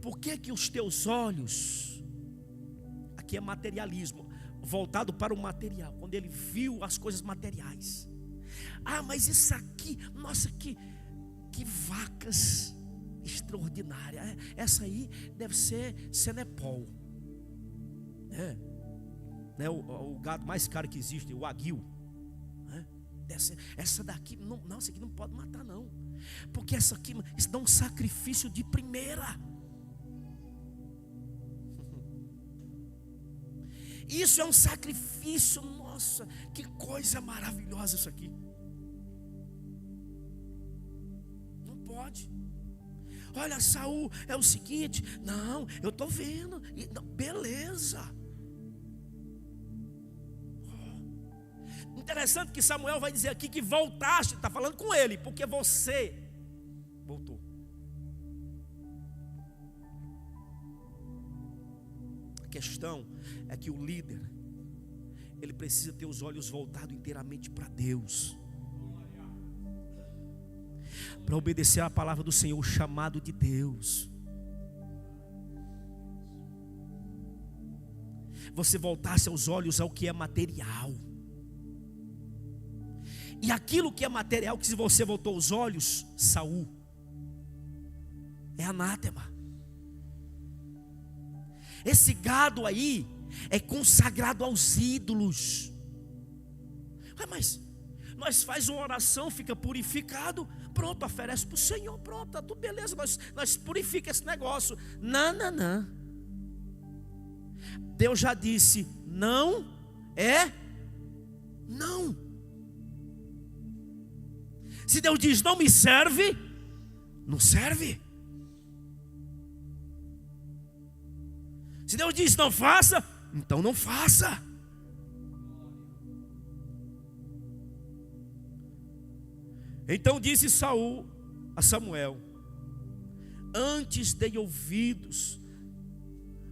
Por que os teus olhos, aqui é materialismo, voltado para o material, quando ele viu as coisas materiais. Ah, mas isso aqui, nossa, que vacas extraordinárias. Essa aí deve ser Senepol, né? O gado mais caro que existe, o Wagyu, né? Essa daqui, não, essa aqui não pode matar não, porque essa aqui, isso dá um sacrifício de primeira. Isso é um sacrifício, nossa, que coisa maravilhosa isso aqui. Não pode. Olha, Saul, é o seguinte, não, eu estou vendo, beleza. Interessante que Samuel vai dizer aqui que voltaste, está falando com ele, porque você voltou. A questão é que o líder, ele precisa ter os olhos voltados inteiramente para Deus, para obedecer a palavra do Senhor, o chamado de Deus. Você voltar seus olhos ao que é material. E aquilo que é material, que se você voltou os olhos, Saul, é anátema. Esse gado aí é consagrado aos ídolos. Mas nós faz uma oração, fica purificado, pronto, oferece para o Senhor, pronto, está tudo beleza, nós purifica esse negócio. Não. Deus já disse, não é não. Se Deus diz não me serve, não serve. Se Deus diz não faça, então não faça. Então disse Saul a Samuel: antes dei ouvidos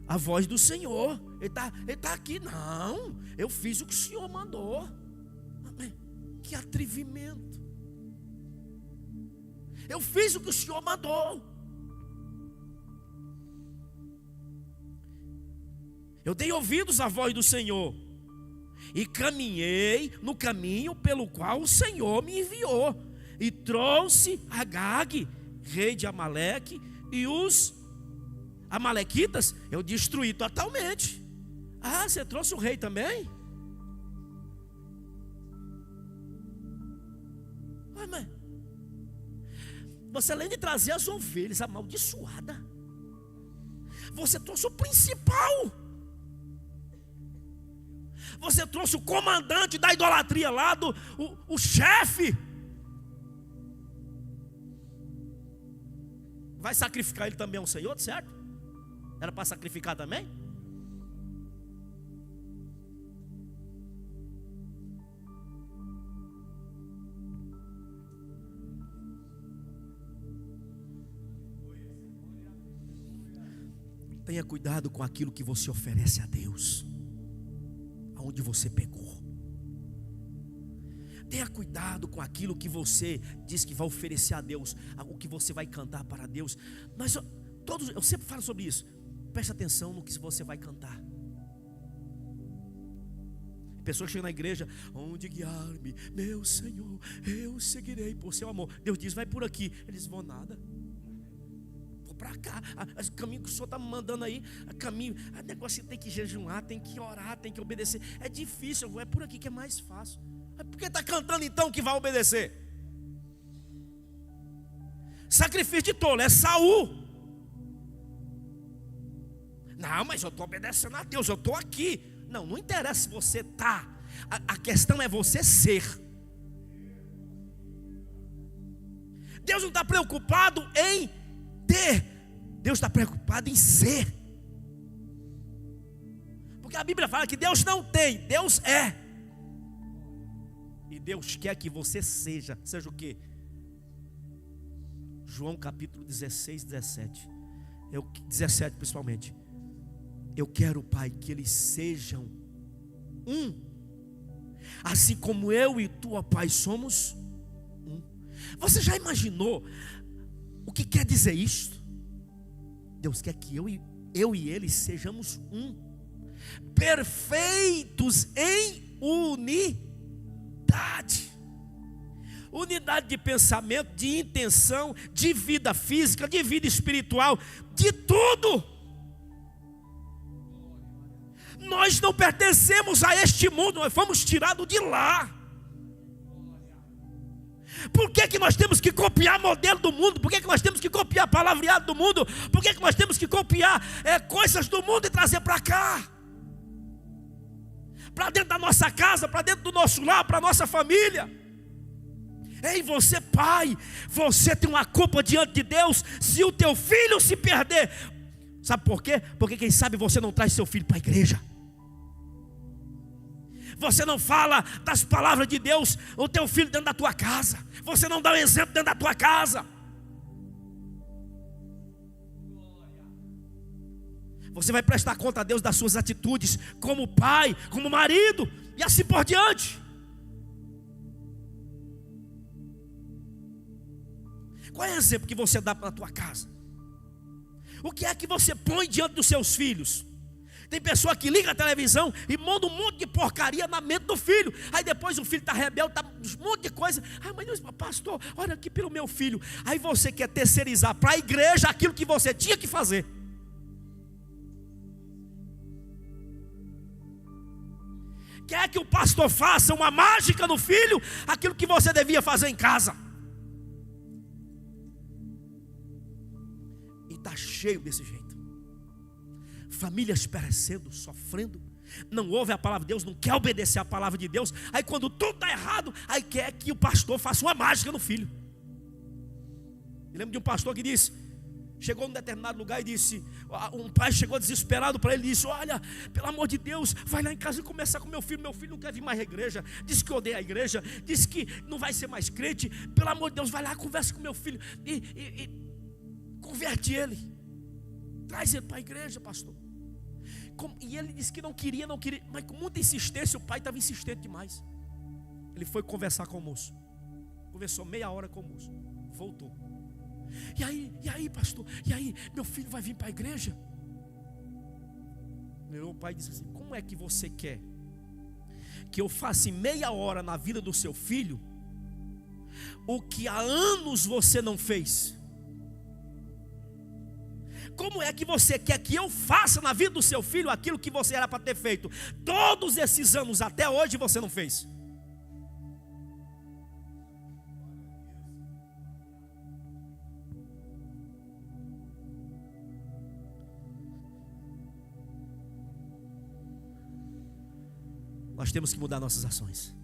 à voz do Senhor. Ele está aqui. Não, eu fiz o que o Senhor mandou. Amém. Que atrevimento. Eu fiz o que o Senhor mandou. Eu dei ouvidos à voz do Senhor e caminhei no caminho pelo qual o Senhor me enviou, e trouxe Agag, rei de Amaleque, e os amalequitas eu destruí totalmente. Ah, você trouxe o rei também? Mas você, além de trazer as ovelhas amaldiçoadas, você trouxe o principal. Você trouxe o comandante da idolatria lá, o chefe. Vai sacrificar ele também ao Senhor, certo? Era para sacrificar também? Tenha cuidado com aquilo que você oferece a Deus, aonde você pegou. Tenha cuidado com aquilo que você diz que vai oferecer a Deus, o que você vai cantar para Deus. Mas eu sempre falo sobre isso. Preste atenção no que você vai cantar. Pessoas chegam na igreja: onde guiar-me, meu Senhor, eu seguirei por seu amor. Deus diz: vai por aqui. Eles vão nada. Vou para cá. O caminho que o Senhor está me mandando aí, caminho, o negócio tem que jejuar, tem que orar, tem que obedecer. É difícil, é por aqui que é mais fácil. Por que está cantando então que vai obedecer? Sacrifício de tolo, é Saul. Não, mas eu estou obedecendo a Deus, eu estou aqui. Não interessa se você está. A questão é você ser. Deus não está preocupado em ter, Deus está preocupado em ser. Porque a Bíblia fala que Deus não tem, Deus é. E Deus quer que você seja o quê? João capítulo 16, 17. 17 principalmente. Eu quero, Pai, que eles sejam um, assim como eu e tu, ó Pai, somos um. Você já imaginou o que quer dizer isto? Deus quer que eu e eles sejamos um, perfeitos em unidade de pensamento, de intenção, de vida física, de vida espiritual, de tudo. Nós não pertencemos a este mundo, nós fomos tirados de lá. Por que nós temos que copiar modelo do mundo? Por que nós temos que copiar palavreado do mundo? Por que nós temos que copiar coisas do mundo e trazer para cá? Para dentro da nossa casa, para dentro do nosso lar, para a nossa família. Ei, você pai, você tem uma culpa diante de Deus se o teu filho se perder. Sabe por quê? Porque quem sabe você não traz seu filho para a igreja. Você não fala das palavras de Deus o teu filho dentro da tua casa. Você não dá o exemplo dentro da tua casa. Você vai prestar conta a Deus das suas atitudes como pai, como marido e assim por diante. Qual é o exemplo que você dá para a tua casa? O que é que você põe diante dos seus filhos? Tem pessoa que liga a televisão e manda um monte de porcaria na mente do filho. Aí depois o filho está rebelde, está um monte de coisa. Ah, mas pastor, olha aqui pelo meu filho. Aí você quer terceirizar para a igreja aquilo que você tinha que fazer. Quer que o pastor faça uma mágica no filho, aquilo que você devia fazer em casa. E está cheio desse jeito. Famílias perecendo, sofrendo, não ouve a palavra de Deus, não quer obedecer a palavra de Deus. Aí quando tudo está errado, aí quer que o pastor faça uma mágica no filho. Eu lembro de um pastor que disse, chegou num determinado lugar e disse, um pai chegou desesperado para ele e disse, olha, pelo amor de Deus, vai lá em casa e conversar com meu filho não quer vir mais à igreja, diz que odeia a igreja, diz que não vai ser mais crente, pelo amor de Deus, vai lá, conversa com meu filho e converte ele, traz ele para a igreja, pastor. E ele disse que não queria, mas com muita insistência, o pai estava insistente demais. Ele foi conversar com o moço, conversou meia hora com o moço, voltou. E aí, pastor, e aí, meu filho vai vir para a igreja? O pai disse assim, como é que você quer que eu faça em meia hora na vida do seu filho o que há anos você não fez? Como é que você quer que eu faça na vida do seu filho aquilo que você era para ter feito todos esses anos até hoje você não fez? Nós temos que mudar nossas ações.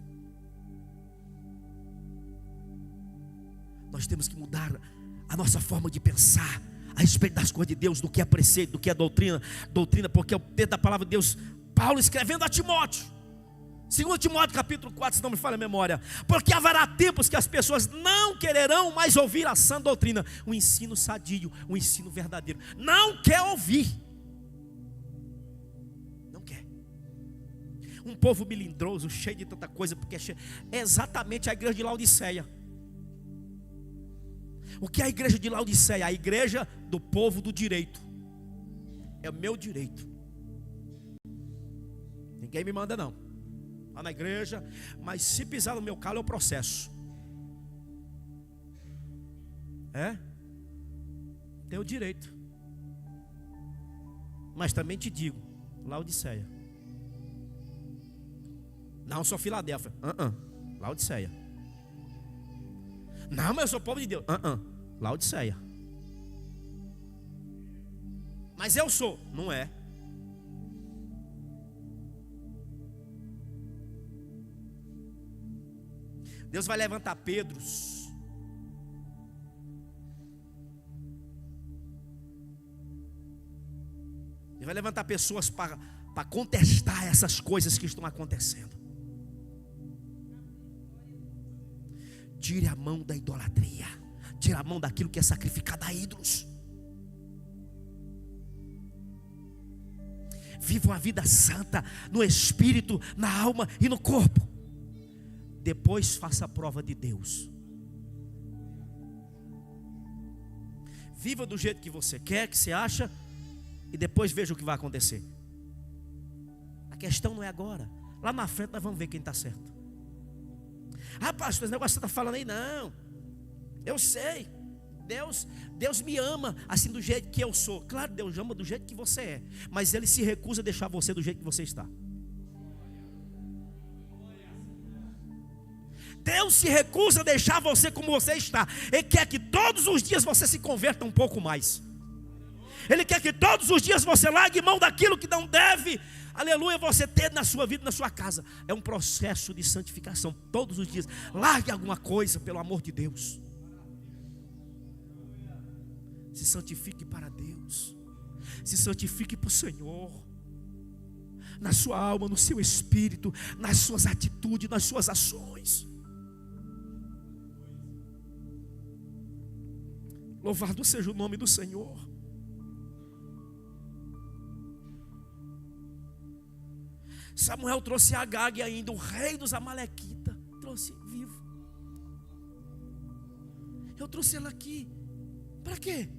Nós temos que mudar a nossa forma de pensar a respeito das coisas de Deus, do que é preceito, do que é doutrina, porque é o texto da palavra de Deus, Paulo escrevendo a Timóteo, 2 Timóteo capítulo 4, se não me falha a memória, porque haverá tempos que as pessoas não quererão mais ouvir a sã doutrina, o ensino sadio, o ensino verdadeiro, não quer ouvir, não quer. Um povo melindroso, cheio de tanta coisa, porque é exatamente a igreja de Laodiceia. O que é a igreja de Laodiceia? A igreja do povo do direito. É o meu direito. Ninguém me manda não. Lá na igreja, mas se pisar no meu calo eu processo. Tem o direito. Mas também te digo, Laodiceia. Não sou Filadélfia. Laodiceia. Não, mas eu sou povo de Deus. Laodiceia. Mas eu sou. Não é. Deus vai levantar Pedros. Ele vai levantar pessoas para contestar essas coisas que estão acontecendo. Tire a mão da idolatria. Tire a mão daquilo que é sacrificado a ídolos. Viva uma vida santa no espírito, na alma e no corpo. Depois faça a prova de Deus. Viva do jeito que você quer, que você acha, e depois veja o que vai acontecer. A questão não é agora. Lá na frente nós vamos ver quem está certo. Pastor, esse negócio que você está falando aí, não. Eu sei. Deus me ama assim do jeito que eu sou. Claro, Deus ama do jeito que você é, mas Ele se recusa a deixar você do jeito que você está. Deus se recusa a deixar você como você está. Ele quer que todos os dias você se converta um pouco mais. Ele quer que todos os dias você largue mão daquilo que não deve, aleluia, você ter na sua vida, na sua casa. É um processo de santificação. Todos os dias, largue alguma coisa, pelo amor de Deus. Se santifique para Deus. Se santifique para o Senhor. Na sua alma, no seu espírito, nas suas atitudes, nas suas ações. Louvado seja o nome do Senhor. Samuel trouxe Agag ainda, o rei dos Amalequitas. Trouxe vivo. Eu trouxe ela aqui. Para quê?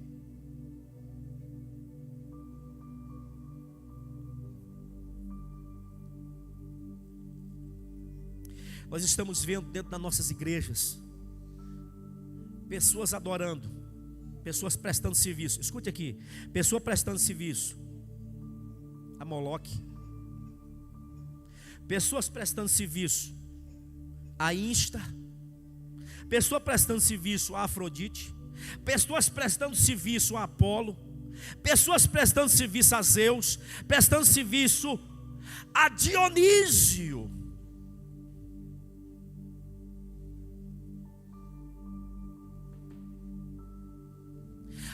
Nós estamos vendo dentro das nossas igrejas pessoas adorando, pessoas prestando serviço. Escute aqui, pessoa prestando serviço a Moloque, pessoas prestando serviço a Insta, pessoas prestando serviço a Afrodite, pessoas prestando serviço a Apolo, pessoas prestando serviço a Zeus, prestando serviço a Dionísio.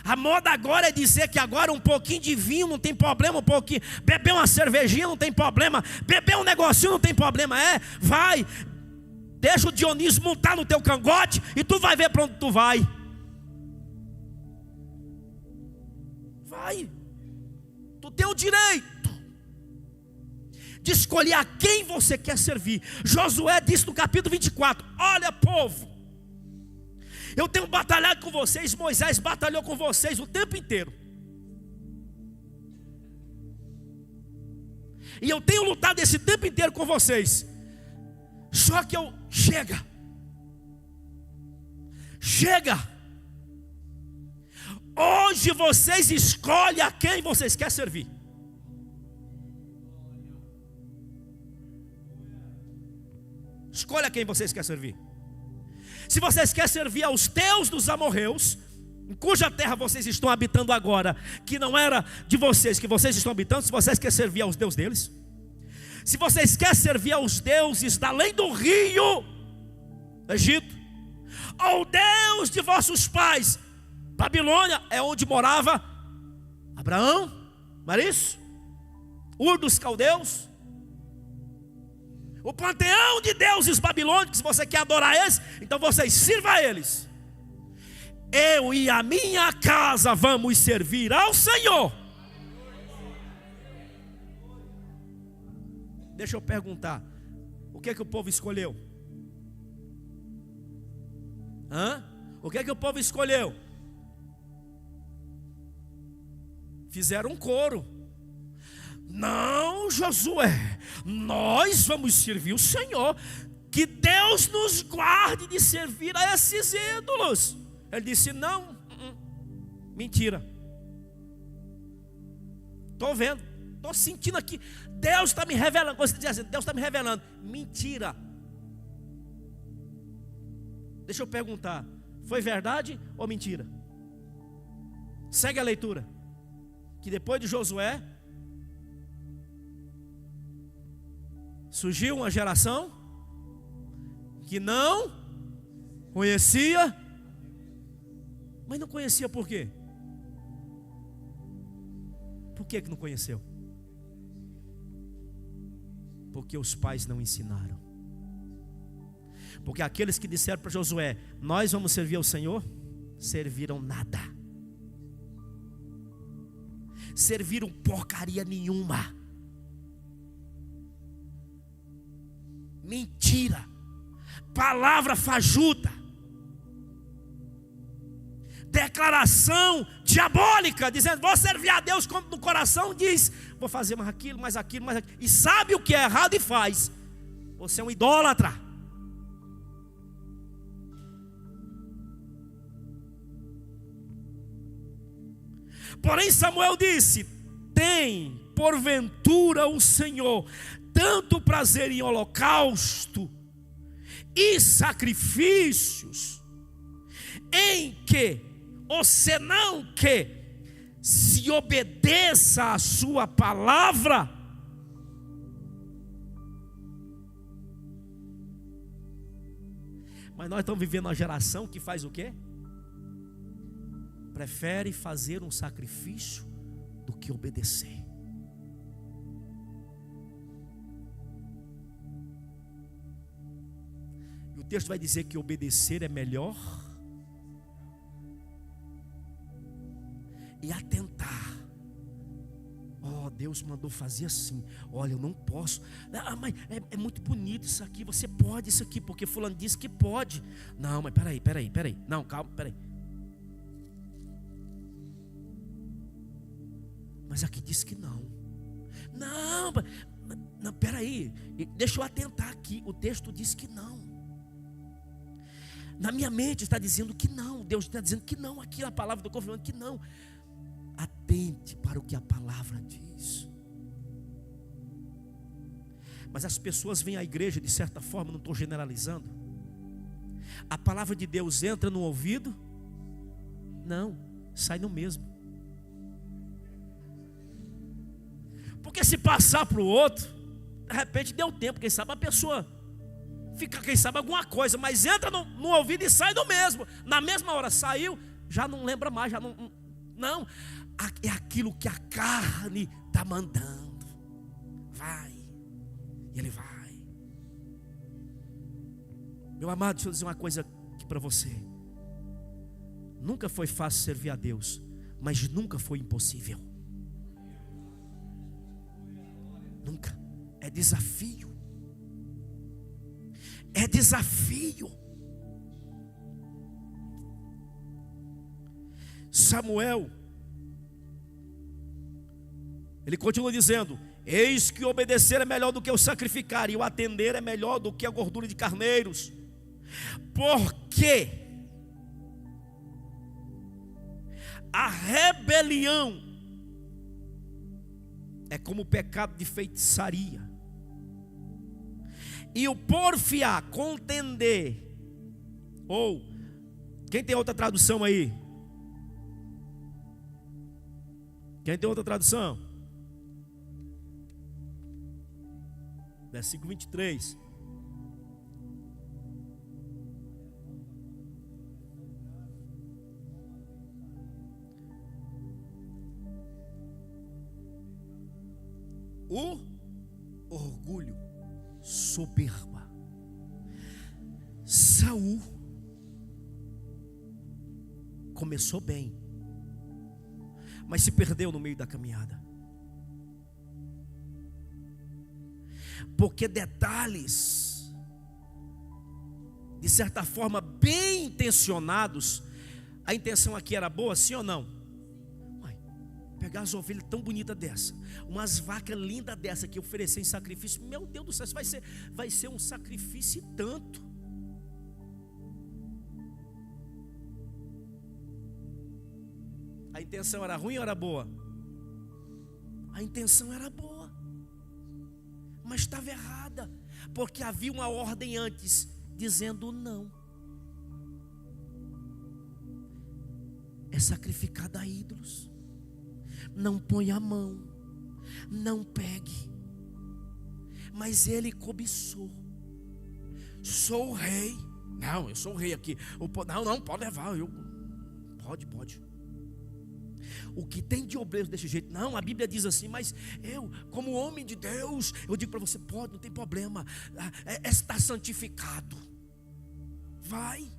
A moda agora é dizer que agora um pouquinho de vinho não tem problema, um pouquinho, beber uma cervejinha não tem problema, beber um negocinho não tem problema. Vai, deixa o Dionísio montar no teu cangote e tu vai ver para onde tu vai. Vai, tu tem o direito de escolher a quem você quer servir. Josué disse no capítulo 24: olha, povo, eu tenho batalhado com vocês. Moisés batalhou com vocês o tempo inteiro, e eu tenho lutado esse tempo inteiro com vocês. Só que chega. Hoje vocês escolhem a quem vocês querem servir. Escolha quem vocês querem servir. Se vocês querem servir aos deus dos amorreus, em cuja terra vocês estão habitando agora, que não era de vocês, que vocês estão habitando, se vocês querem servir aos deuses deles, se vocês querem servir aos deuses da além do rio, Egito, ao Deus de vossos pais, Babilônia é onde morava Abraão, Maris, Ur dos caldeus, o panteão de deuses babilônicos. Se você quer adorar eles, então vocês sirvam a eles. Eu e a minha casa vamos servir ao Senhor. Deixa eu perguntar, o que é que o povo escolheu? O que é que o povo escolheu? Fizeram um coro. Não, Josué, nós vamos servir o Senhor. Que Deus nos guarde de servir a esses ídolos. Ele disse: não, mentira. Estou vendo, estou sentindo aqui. Deus está me revelando. Você diz assim: Deus está me revelando. Mentira. Deixa eu perguntar, foi verdade ou mentira? Segue a leitura. Que depois de Josué surgiu uma geração que não conhecia. Mas não conhecia por quê? Por que não conheceu? Porque os pais não ensinaram. Porque aqueles que disseram para Josué: nós vamos servir ao Senhor, serviram nada. Serviram porcaria nenhuma. Mentira. Palavra fajuta. Declaração diabólica, dizendo: vou servir a Deus, quando no coração diz: vou fazer mais aquilo, mais aquilo, mais aquilo. E sabe o que é errado e faz. Você é um idólatra. Porém Samuel disse: tem porventura o Senhor tanto prazer em holocausto e sacrifícios, em que, ou senão que, se obedeça a sua palavra? Mas nós estamos vivendo uma geração que faz o quê? Prefere fazer um sacrifício do que obedecer. E o texto vai dizer que obedecer é melhor e atentar. Deus mandou fazer assim. Olha, eu não posso. Mas é muito bonito isso aqui. Você pode isso aqui, porque fulano disse que pode. Não, mas peraí. Não, calma, peraí. Mas aqui diz que não. Não, peraí. Deixa eu atentar aqui. O texto diz que não. Na minha mente está dizendo que não. Deus está dizendo que não. Aqui a palavra do confirmando que não. Atente para o que a palavra diz. Mas as pessoas vêm à igreja de certa forma, não estou generalizando. A palavra de Deus entra no ouvido, não, sai no mesmo. Porque se passar para o outro, de repente deu tempo, quem sabe a pessoa fica, quem sabe alguma coisa, mas entra no ouvido e sai do mesmo. Na mesma hora saiu, já não lembra mais, já não. É aquilo que a carne está mandando. Vai, e ele vai. Meu amado, deixa eu dizer uma coisa aqui para você. Nunca foi fácil servir a Deus, mas nunca foi impossível. Nunca. É desafio. É desafio. Samuel, ele continua dizendo: eis que obedecer é melhor do que o sacrificar, e o atender é melhor do que a gordura de carneiros. Porque a rebelião é como o pecado de feitiçaria, e o porfiar, contender, ou quem tem outra tradução aí? Quem tem outra tradução? Versículo 23. O orgulho, soberba. Saul começou bem, mas se perdeu no meio da caminhada, porque detalhes, de certa forma bem intencionados, a intenção aqui era boa, sim ou não? Pegar as ovelhas tão bonitas dessa, umas vacas lindas dessa que oferecer em sacrifício, meu Deus do céu, isso vai ser um sacrifício e tanto. A intenção era ruim ou era boa? A intenção era boa, mas estava errada, porque havia uma ordem antes dizendo não. É sacrificado a ídolos. Não põe a mão, não pegue. Mas ele cobiçou. Sou o rei. Não, eu sou o rei aqui. Não, pode levar. Pode. O que tem de obreiro desse jeito? Não, a Bíblia diz assim, mas eu, como homem de Deus, eu digo para você, pode, não tem problema. Está santificado. Vai.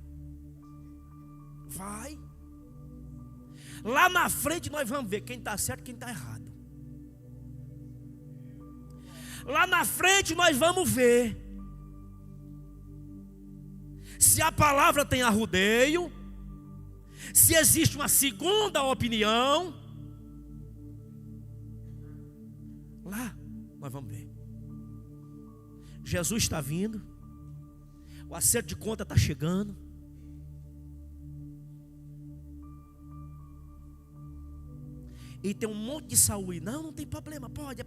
Lá na frente nós vamos ver quem está certo e quem está errado. Lá na frente nós vamos ver se a palavra tem arrudeio, se existe uma segunda opinião. Lá nós vamos ver. Jesus está vindo, o acerto de conta está chegando. E tem um monte de Saul. Não tem problema, pode, é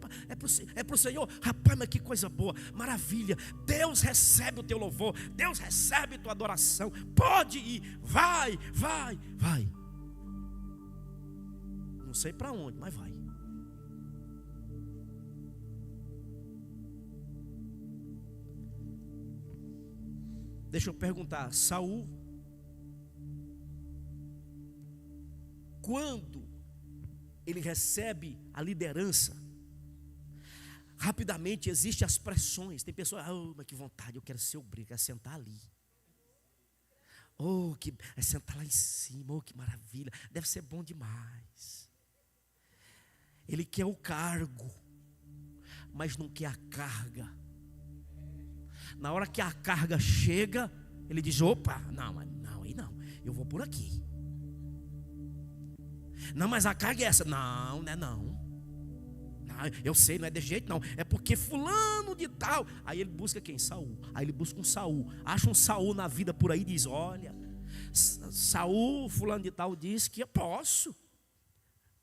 para o Senhor. Rapaz, mas que coisa boa, maravilha. Deus recebe o teu louvor, Deus recebe a tua adoração. Pode ir, vai. Não sei para onde, mas vai. Deixa eu perguntar, Saul, quando ele recebe a liderança, rapidamente existem as pressões. Tem pessoas, mas que vontade, eu quero ser obreiro, quero sentar ali. É sentar lá em cima, que maravilha, deve ser bom demais. Ele quer o cargo, mas não quer a carga. Na hora que a carga chega, ele diz, aí não, eu vou por aqui. Não, mas a carga é essa. Não, eu sei, não é desse jeito não. É porque fulano de tal. Aí ele busca quem? Saul. Aí ele busca um Saul. Acha um Saul na vida por aí e diz, olha, Saul, fulano de tal, diz que eu posso.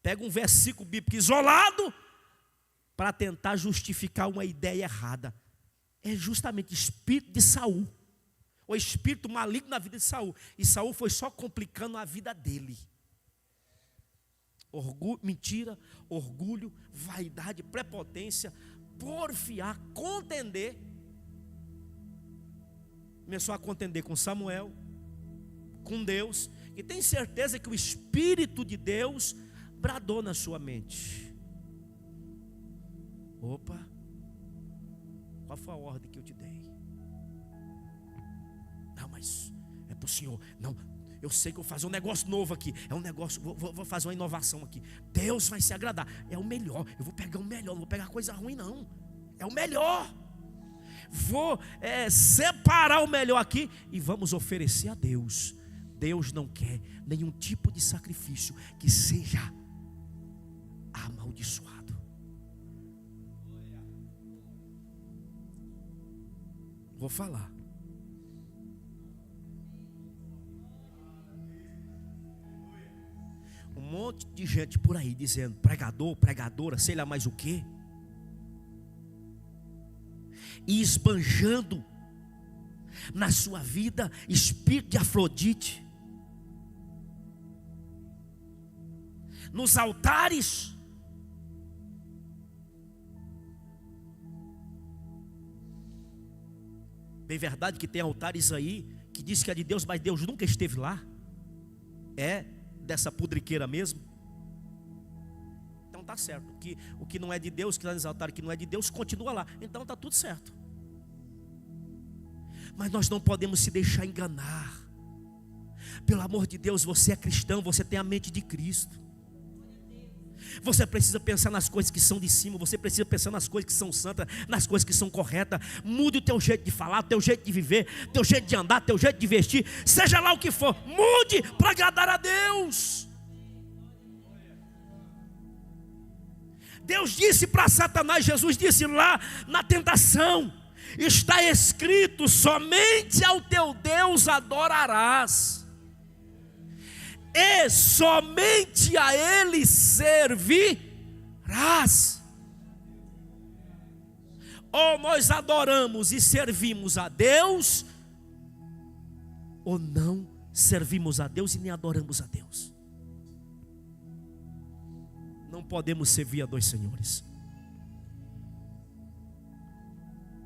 Pega um versículo bíblico isolado para tentar justificar uma ideia errada. É justamente o espírito de Saul, o espírito maligno na vida de Saul. E Saul foi só complicando a vida dele. Orgulho, mentira, orgulho, vaidade, prepotência, porfiar, contender. Começou a contender com Samuel, com Deus, e tem certeza que o Espírito de Deus bradou na sua mente: opa, qual foi a ordem que eu te dei? Não, mas é para o Senhor. Não, eu sei que eu vou fazer um negócio novo aqui. É um negócio, vou fazer uma inovação aqui. Deus vai se agradar. É o melhor. Eu vou pegar o melhor, não vou pegar coisa ruim não. É o melhor. Vou separar o melhor aqui e vamos oferecer a Deus. Deus não quer nenhum tipo de sacrifício que seja amaldiçoado. Vou falar. Um monte de gente por aí dizendo pregador, pregadora, sei lá mais o quê, e esbanjando na sua vida espírito de Afrodite, nos altares. Bem verdade que tem altares aí que diz que é de Deus, mas Deus nunca esteve lá. É dessa pudriqueira mesmo. Então tá certo. O que não é de Deus, que está nos altares, que não é de Deus, continua lá. Então tá tudo certo. Mas nós não podemos se deixar enganar. Pelo amor de Deus, você é cristão, você tem a mente de Cristo. Você precisa pensar nas coisas que são de cima. Você precisa pensar nas coisas que são santas, nas coisas que são corretas. Mude o teu jeito de falar, o teu jeito de viver, o teu jeito de andar, o teu jeito de vestir. Seja lá o que for, mude para agradar a Deus. Deus disse para Satanás, Jesus disse lá na tentação: está escrito, somente ao teu Deus adorarás, e somente a Ele servirás. Ou nós adoramos e servimos a Deus, ou não servimos a Deus e nem adoramos a Deus. Não podemos servir a dois senhores.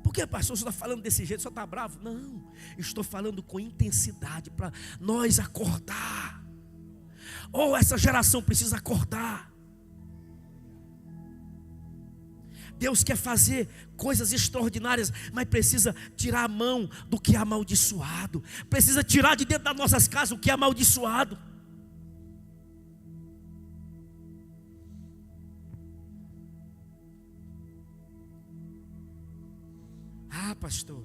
Por que, pastor, você está falando desse jeito, só está bravo? Não, estou falando com intensidade para nós acordar. Ou essa geração precisa acordar. Deus quer fazer coisas extraordinárias, mas precisa tirar a mão do que é amaldiçoado. Precisa tirar de dentro das nossas casas o que é amaldiçoado. Ah, pastor,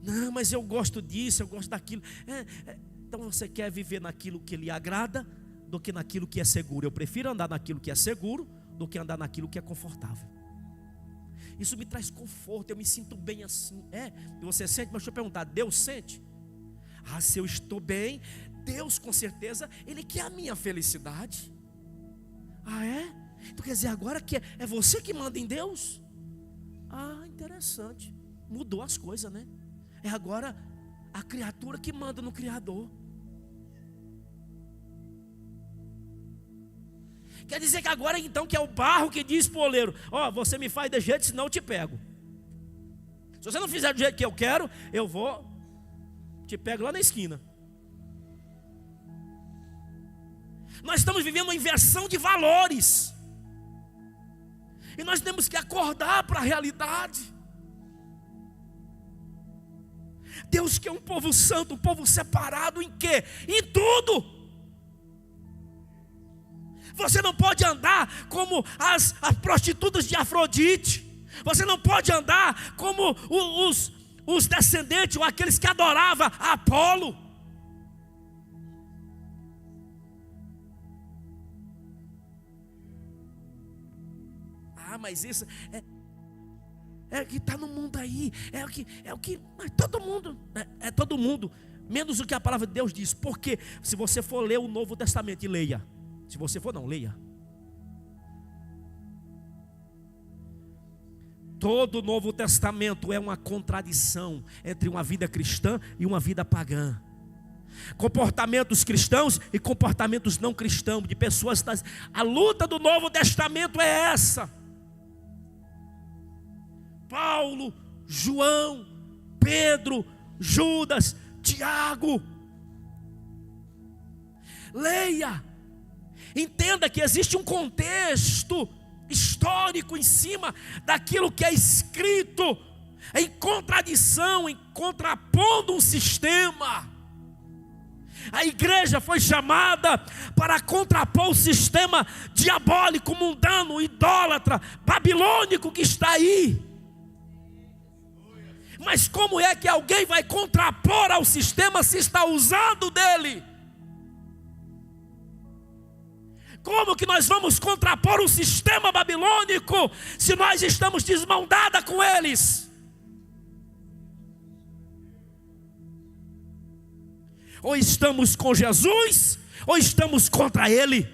não, mas eu gosto disso, eu gosto daquilo. Então você quer viver naquilo que lhe agrada do que naquilo que é seguro. Eu prefiro andar naquilo que é seguro do que andar naquilo que é confortável. Isso me traz conforto, eu me sinto bem assim. E você sente, mas deixa eu perguntar, Deus sente? Ah, se eu estou bem, Deus com certeza, Ele quer a minha felicidade. Ah, é? Então quer dizer agora que é você que manda em Deus? Ah, interessante. Mudou as coisas, né? É agora a criatura que manda no Criador. Quer dizer que agora então que é o barro que diz pro oleiro: ó, você me faz de jeito, senão eu te pego. Se você não fizer do jeito que eu quero, eu vou te pego lá na esquina. Nós estamos vivendo uma inversão de valores. E nós temos que acordar para a realidade. Deus quer um povo santo, um povo separado em quê? Em tudo. Você não pode andar como as prostitutas de Afrodite. Você não pode andar como os descendentes ou aqueles que adoravam a Apolo. Ah, mas isso é o que está no mundo aí. É o que mas todo mundo, é todo mundo, menos o que a palavra de Deus diz. Porque se você for ler o Novo Testamento e leia, se você for não, leia. Todo o Novo Testamento é uma contradição entre uma vida cristã e uma vida pagã. Comportamentos cristãos e comportamentos não cristãos, de pessoas. A luta do Novo Testamento é essa. Paulo, João, Pedro, Judas, Tiago. Leia, entenda que existe um contexto histórico em cima daquilo que é escrito, em contradição, em contrapondo um sistema. A igreja foi chamada para contrapor o sistema diabólico, mundano, idólatra, babilônico que está aí. Mas como é que alguém vai contrapor ao sistema se está usando dele? Como que nós vamos contrapor o sistema babilônico se nós estamos de mão dada com eles? Ou estamos com Jesus, ou estamos contra Ele.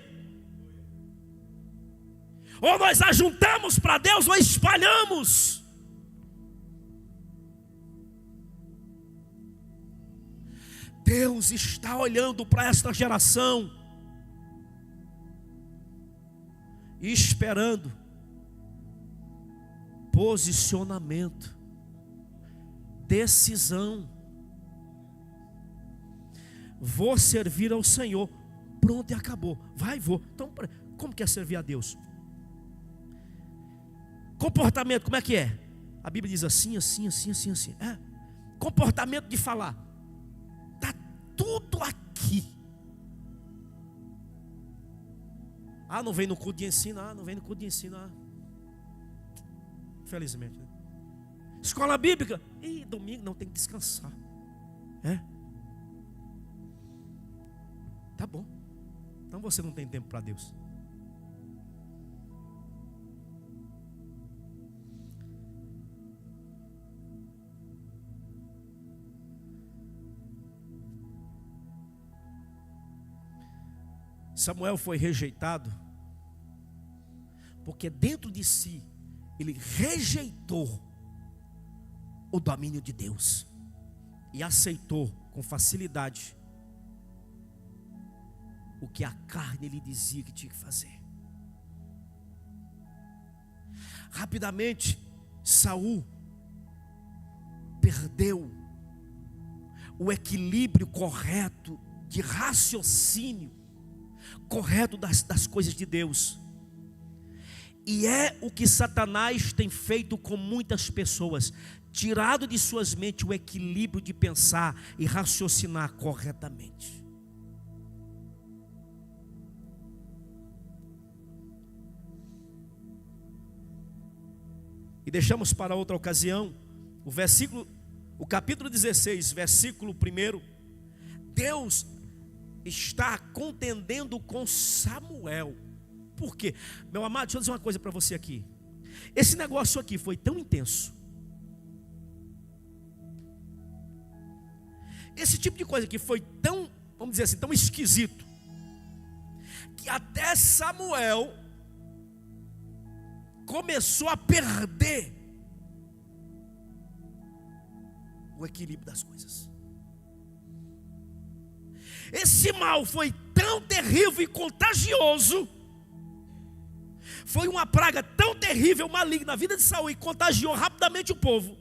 Ou nós ajuntamos para Deus, ou espalhamos. Deus está olhando para esta geração e esperando posicionamento, decisão. Vou servir ao Senhor. Pronto, e acabou. Vai, vou. Então, como que é servir a Deus? Comportamento, como é que é? A Bíblia diz assim, assim, assim, assim, assim. É. Comportamento de falar. Está tudo aqui. Ah, não vem no culto de ensino. Ah, não vem no culto de ensino. Ah. Infelizmente, né? Escola bíblica. Ih, domingo não, tem que descansar. É? Tá bom. Então você não tem tempo para Deus. Samuel foi rejeitado porque dentro de si ele rejeitou o domínio de Deus e aceitou com facilidade o que a carne lhe dizia que tinha que fazer. Rapidamente Saul perdeu o equilíbrio correto de raciocínio correto das coisas de Deus. E é o que Satanás tem feito com muitas pessoas, tirado de suas mentes o equilíbrio de pensar e raciocinar corretamente. E deixamos para outra ocasião o capítulo 16, versículo 1. Deus está contendendo com Samuel. Por quê? Meu amado, deixa eu dizer uma coisa para você aqui. Esse negócio aqui foi tão intenso. Esse tipo de coisa aqui foi tão, vamos dizer assim, tão esquisito, que até Samuel começou a perder o equilíbrio das coisas. Esse mal foi tão terrível e contagioso, foi uma praga tão terrível, maligna na vida de Saul, e contagiou rapidamente o povo,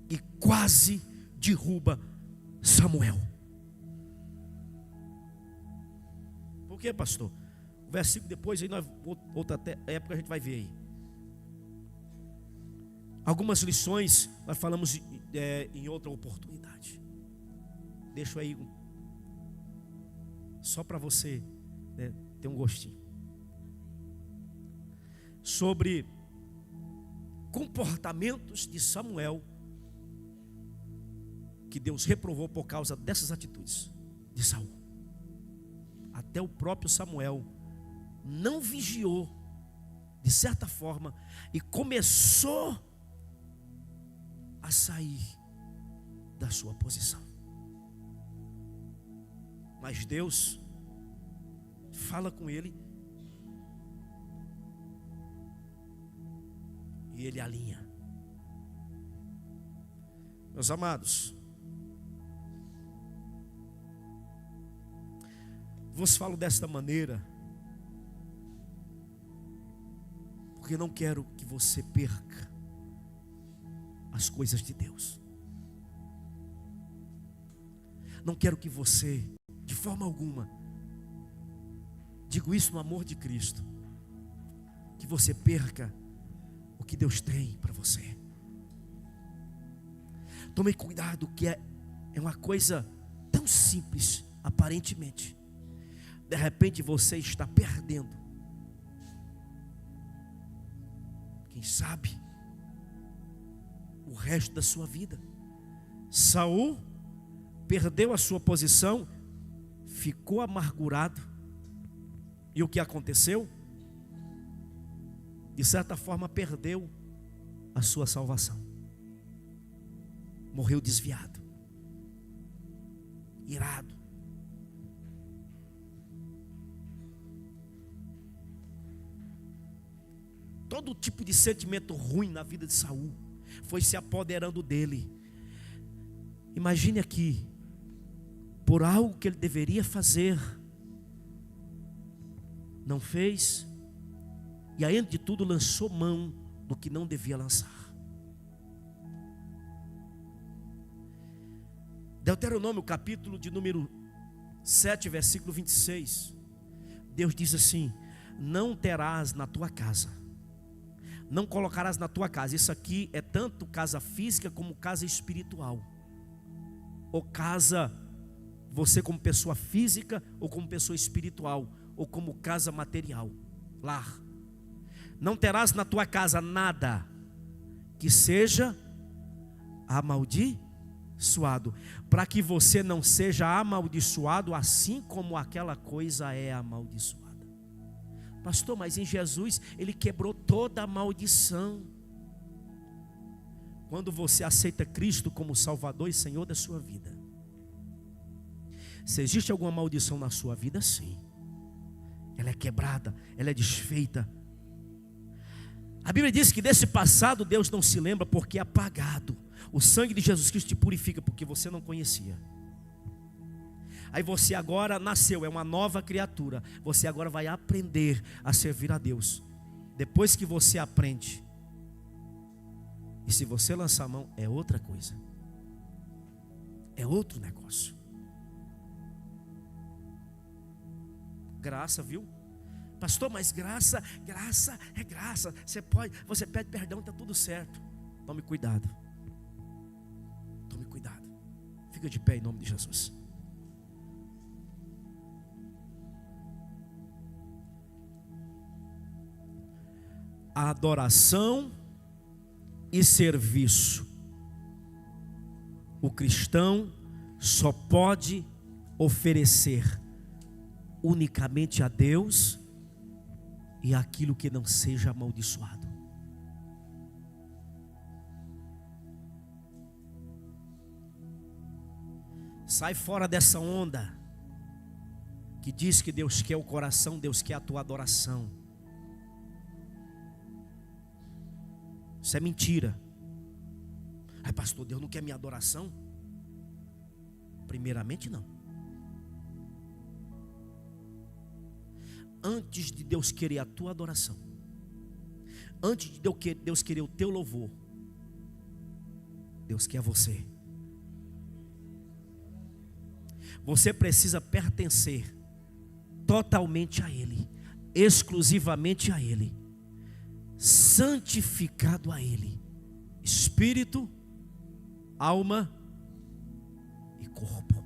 e quase derruba Samuel. Por quê, pastor? O versículo depois, aí nós, outra época a gente vai ver aí algumas lições, nós falamos em outra oportunidade. Deixo aí só para você, né, ter um gostinho sobre comportamentos de Samuel que Deus reprovou por causa dessas atitudes de Saul. Até o próprio Samuel não vigiou de certa forma e começou a sair da sua posição. Mas Deus fala com ele e ele alinha. Meus amados, vos falo desta maneira Porque não quero que você perca as coisas de Deus. Não quero que você, de forma alguma, digo isso no amor de Cristo, que você perca o que Deus tem para você. Tome cuidado, que é uma coisa tão simples, aparentemente. De repente você está perdendo, quem sabe, o resto da sua vida. Saul perdeu a sua posição, ficou amargurado. E o que aconteceu? De certa forma perdeu a sua salvação. Morreu desviado, irado. Todo tipo de sentimento ruim na vida de Saul foi se apoderando dele. Imagine aqui, por algo que ele deveria fazer, não fez, e além de tudo lançou mão do que não devia lançar. Deuteronômio, capítulo de número 7, versículo 26. Deus diz assim: não terás na tua casa, não colocarás na tua casa. Isso aqui é tanto casa física como casa espiritual. Ou casa, você como pessoa física, ou como pessoa espiritual, ou como casa material, lar. Não terás na tua casa nada que seja amaldiçoado, para que você não seja amaldiçoado, assim como aquela coisa é amaldiçoada. Pastor, mas em Jesus Ele quebrou toda a maldição. Quando você aceita Cristo como Salvador e Senhor da sua vida, se existe alguma maldição na sua vida, sim, ela é quebrada, ela é desfeita. A Bíblia diz que desse passado Deus não se lembra, porque é apagado. O sangue de Jesus Cristo te purifica, porque você não conhecia. Aí você agora nasceu, é uma nova criatura. Você agora vai aprender a servir a Deus. Depois que você aprende, e se você lançar a mão, é outra coisa, é outro negócio. Graça, viu? Pastor, mas graça é graça. Você pede perdão, está tudo certo. Tome cuidado. Tome cuidado. Fica de pé em nome de Jesus. A adoração e serviço, o cristão só pode oferecer unicamente a Deus e aquilo que não seja amaldiçoado. Sai fora dessa onda que diz que Deus quer o coração, Deus quer a tua adoração. Isso é mentira. Ai, pastor, Deus não quer minha adoração? Primeiramente não. Antes de Deus querer a tua adoração, antes de Deus querer o teu louvor, Deus quer você. Você precisa pertencer totalmente a Ele, exclusivamente a Ele, santificado a Ele, espírito, alma e corpo.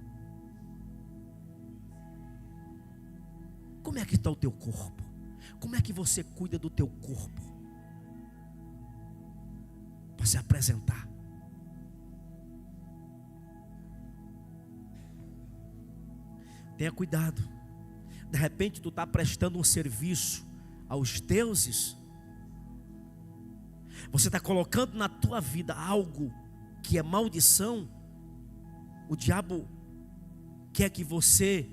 Como é que está o teu corpo? Como é que você cuida do teu corpo? Para se apresentar. Tenha cuidado. De repente tu está prestando um serviço aos deuses. Você está colocando na tua vida algo que é maldição. O diabo quer que você,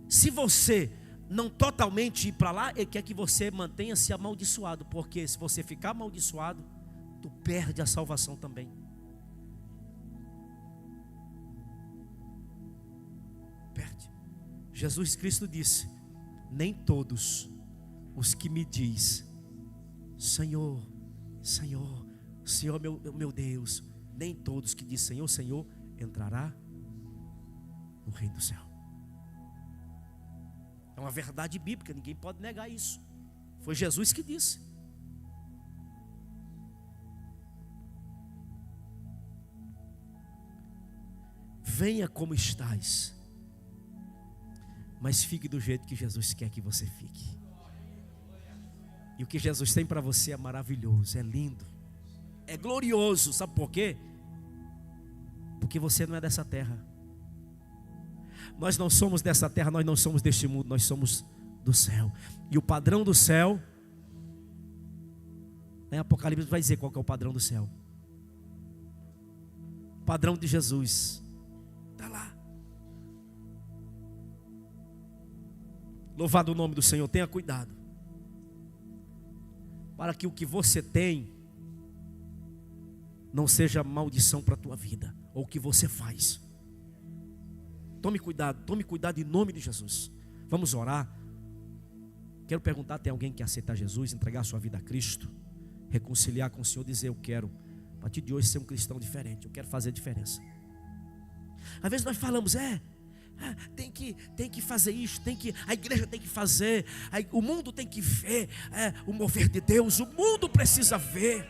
se você não totalmente ir para lá, ele quer que você mantenha-se amaldiçoado. Porque se você ficar amaldiçoado, tu perde a salvação também. Perde. Jesus Cristo disse: nem todos os que me diz Senhor, Senhor, Senhor meu Deus. Nem todos que dizem Senhor, Senhor, entrará no reino do céu. É uma verdade bíblica, ninguém pode negar isso. Foi Jesus que disse. Venha como estás, mas fique do jeito que Jesus quer que você fique. E o que Jesus tem para você é maravilhoso, é lindo, é glorioso. Sabe por quê? Porque você não é dessa terra. Nós não somos dessa terra, nós não somos deste mundo, nós somos do céu. E o padrão do céu, em Apocalipse vai dizer qual que é o padrão do céu. O padrão de Jesus está lá. Louvado o nome do Senhor. Tenha cuidado, para que o que você tem não seja maldição para a tua vida, ou o que você faz. Tome cuidado em nome de Jesus. Vamos orar. Quero perguntar: tem alguém que aceitar Jesus, entregar a sua vida a Cristo, reconciliar com o Senhor, dizer: eu quero, a partir de hoje, ser um cristão diferente, eu quero fazer a diferença. Às vezes nós falamos: tem que fazer isso, a igreja tem que fazer, o mundo tem que ver o mover de Deus, o mundo precisa ver.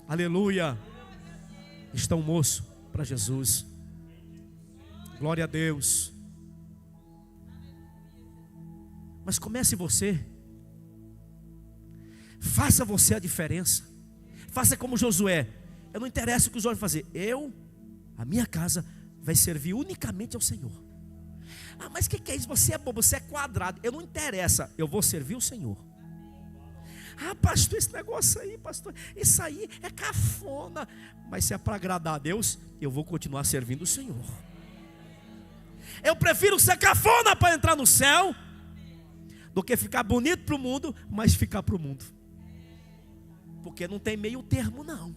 Aleluia. Está um moço para Jesus. Glória a Deus. Mas comece você. Faça você a diferença. Faça como Josué. Eu não interessa o que os olhos fazer. A minha casa vai servir unicamente ao Senhor. Mas o que é isso? Você é bobo, você é quadrado. Eu não interessa, eu vou servir o Senhor. Pastor, esse negócio aí, pastor, isso aí é cafona. Mas se é para agradar a Deus, eu vou continuar servindo o Senhor. Eu prefiro ser cafona para entrar no céu, do que ficar bonito para o mundo, mas ficar para o mundo. Porque não tem meio termo, não.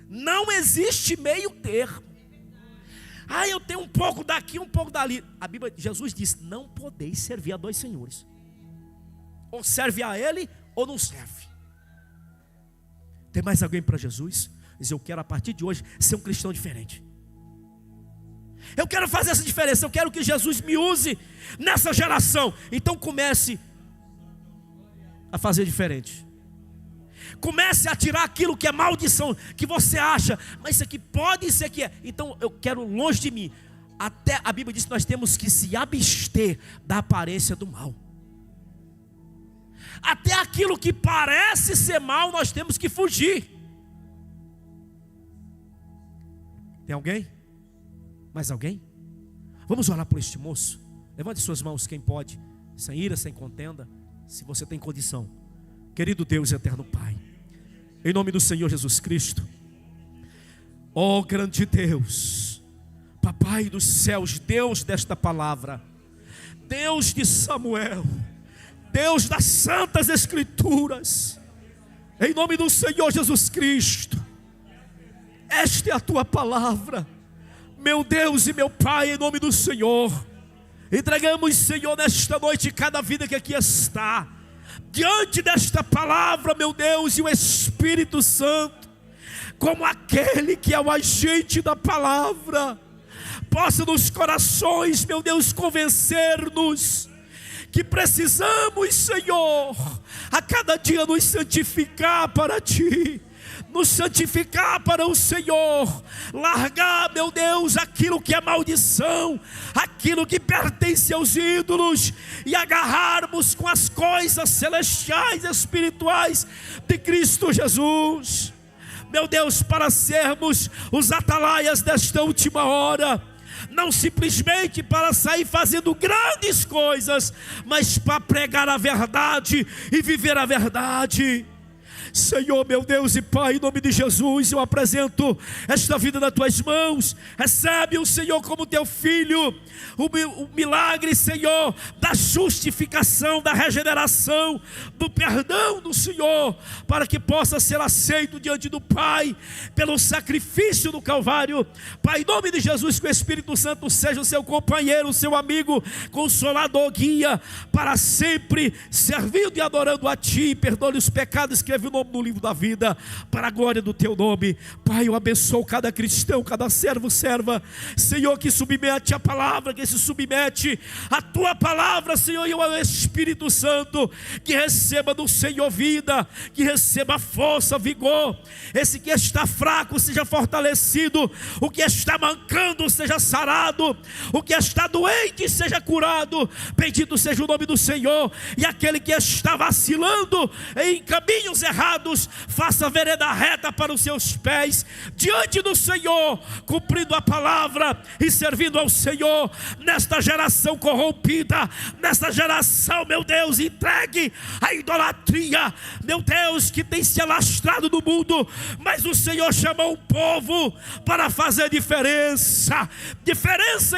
Não existe meio termo. Eu tenho um pouco daqui, um pouco dali. A Bíblia, Jesus diz: não podeis servir a dois senhores. Ou serve a Ele, ou não serve. Tem mais alguém para Jesus? Diz: eu quero a partir de hoje ser um cristão diferente. Eu quero fazer essa diferença. Eu quero que Jesus me use nessa geração. Então comece a fazer diferente. Comece a tirar aquilo que é maldição, que você acha, mas isso aqui pode ser que é. Então eu quero longe de mim. Até a Bíblia diz que nós temos que se abster da aparência do mal. Até aquilo que parece ser mal, nós temos que fugir. Tem alguém? Mais alguém? Vamos orar por este moço. Levante suas mãos, quem pode, sem ira, sem contenda, se você tem condição. Querido Deus e eterno Pai, em nome do Senhor Jesus Cristo, ó grande Deus, Papai dos céus, Deus desta palavra, Deus de Samuel, Deus das santas escrituras, em nome do Senhor Jesus Cristo, esta é a tua palavra, meu Deus e meu Pai, em nome do Senhor. Entregamos, Senhor, nesta noite cada vida que aqui está, diante desta palavra, meu Deus, e o Espírito Santo, como aquele que é o agente da palavra, possa nos corações, meu Deus, convencer-nos que precisamos, Senhor, a cada dia nos santificar para Ti, nos santificar para o Senhor, largar, meu Deus, aquilo que é maldição, aquilo que pertence aos ídolos, e agarrarmos com as coisas celestiais, espirituais de Cristo Jesus, meu Deus, para sermos os atalaias desta última hora, não simplesmente para sair fazendo grandes coisas, mas para pregar a verdade e viver a verdade. Senhor, meu Deus e Pai, em nome de Jesus, eu apresento esta vida nas tuas mãos. Recebe-o, Senhor, como teu filho, o milagre, Senhor, da justificação, da regeneração, do perdão do Senhor, para que possa ser aceito diante do Pai, pelo sacrifício do Calvário. Pai, em nome de Jesus, que o Espírito Santo seja o seu companheiro, o seu amigo, consolador, guia, para sempre, servindo e adorando a Ti. Perdoe os pecados, escreve o nome no livro da vida, para a glória do Teu nome. Pai, eu abençoo cada cristão, cada servo, serva, Senhor, que submete a palavra, que se submete a Tua palavra, Senhor, e o Espírito Santo, que receba do Senhor vida, que receba força, vigor. Esse que está fraco seja fortalecido, o que está mancando seja sarado, o que está doente seja curado. Bendito seja o nome do Senhor. E aquele que está vacilando em caminhos errados, faça a vereda reta para os seus pés, diante do Senhor, cumprindo a palavra e servindo ao Senhor, nesta geração corrompida, nesta geração, meu Deus, entregue à idolatria, meu Deus, que tem se alastrado no mundo. Mas o Senhor chamou um povo para fazer diferença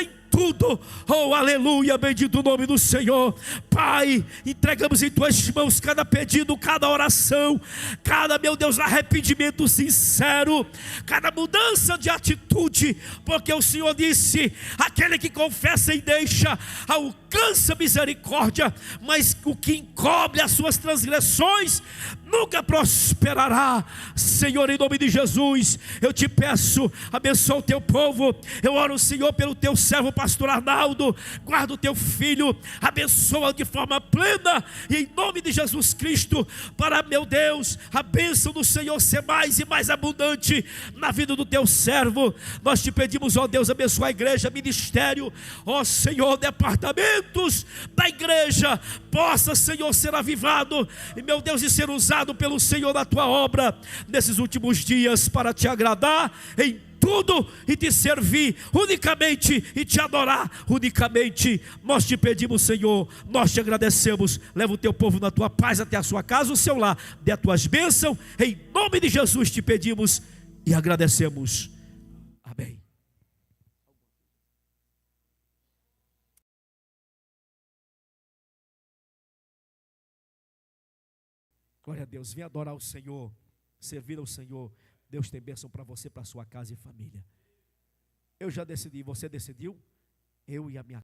em tudo. Oh, aleluia, bendito o nome do Senhor. Pai, entregamos em tuas mãos cada pedido, cada oração, cada, meu Deus, arrependimento sincero, cada mudança de atitude, porque o Senhor disse: aquele que confessa e deixa alcança misericórdia, mas o que encobre as suas transgressões nunca prosperará. Senhor, em nome de Jesus, eu te peço, abençoa o teu povo. Eu oro, Senhor, pelo teu servo pastor Arnaldo, guarda o teu filho, abençoa de forma plena, e em nome de Jesus Cristo, para, meu Deus, a bênção do Senhor ser mais e mais abundante na vida do teu servo. Nós te pedimos, ó Deus, abençoa a igreja, ministério, ó Senhor, departamentos da igreja, possa, Senhor, ser avivado, e, meu Deus, e ser usado pelo Senhor na tua obra nesses últimos dias, para te agradar em tudo e te servir unicamente e te adorar unicamente. Nós te pedimos, Senhor, nós te agradecemos. Leva o teu povo na tua paz até a sua casa, o seu lar, dê as tuas bênçãos, em nome de Jesus te pedimos e agradecemos. Amém. Glória a Deus, vem adorar o Senhor, servir ao Senhor. Deus tem bênção para você, para a sua casa e família. Eu já decidi, você decidiu? Eu e a minha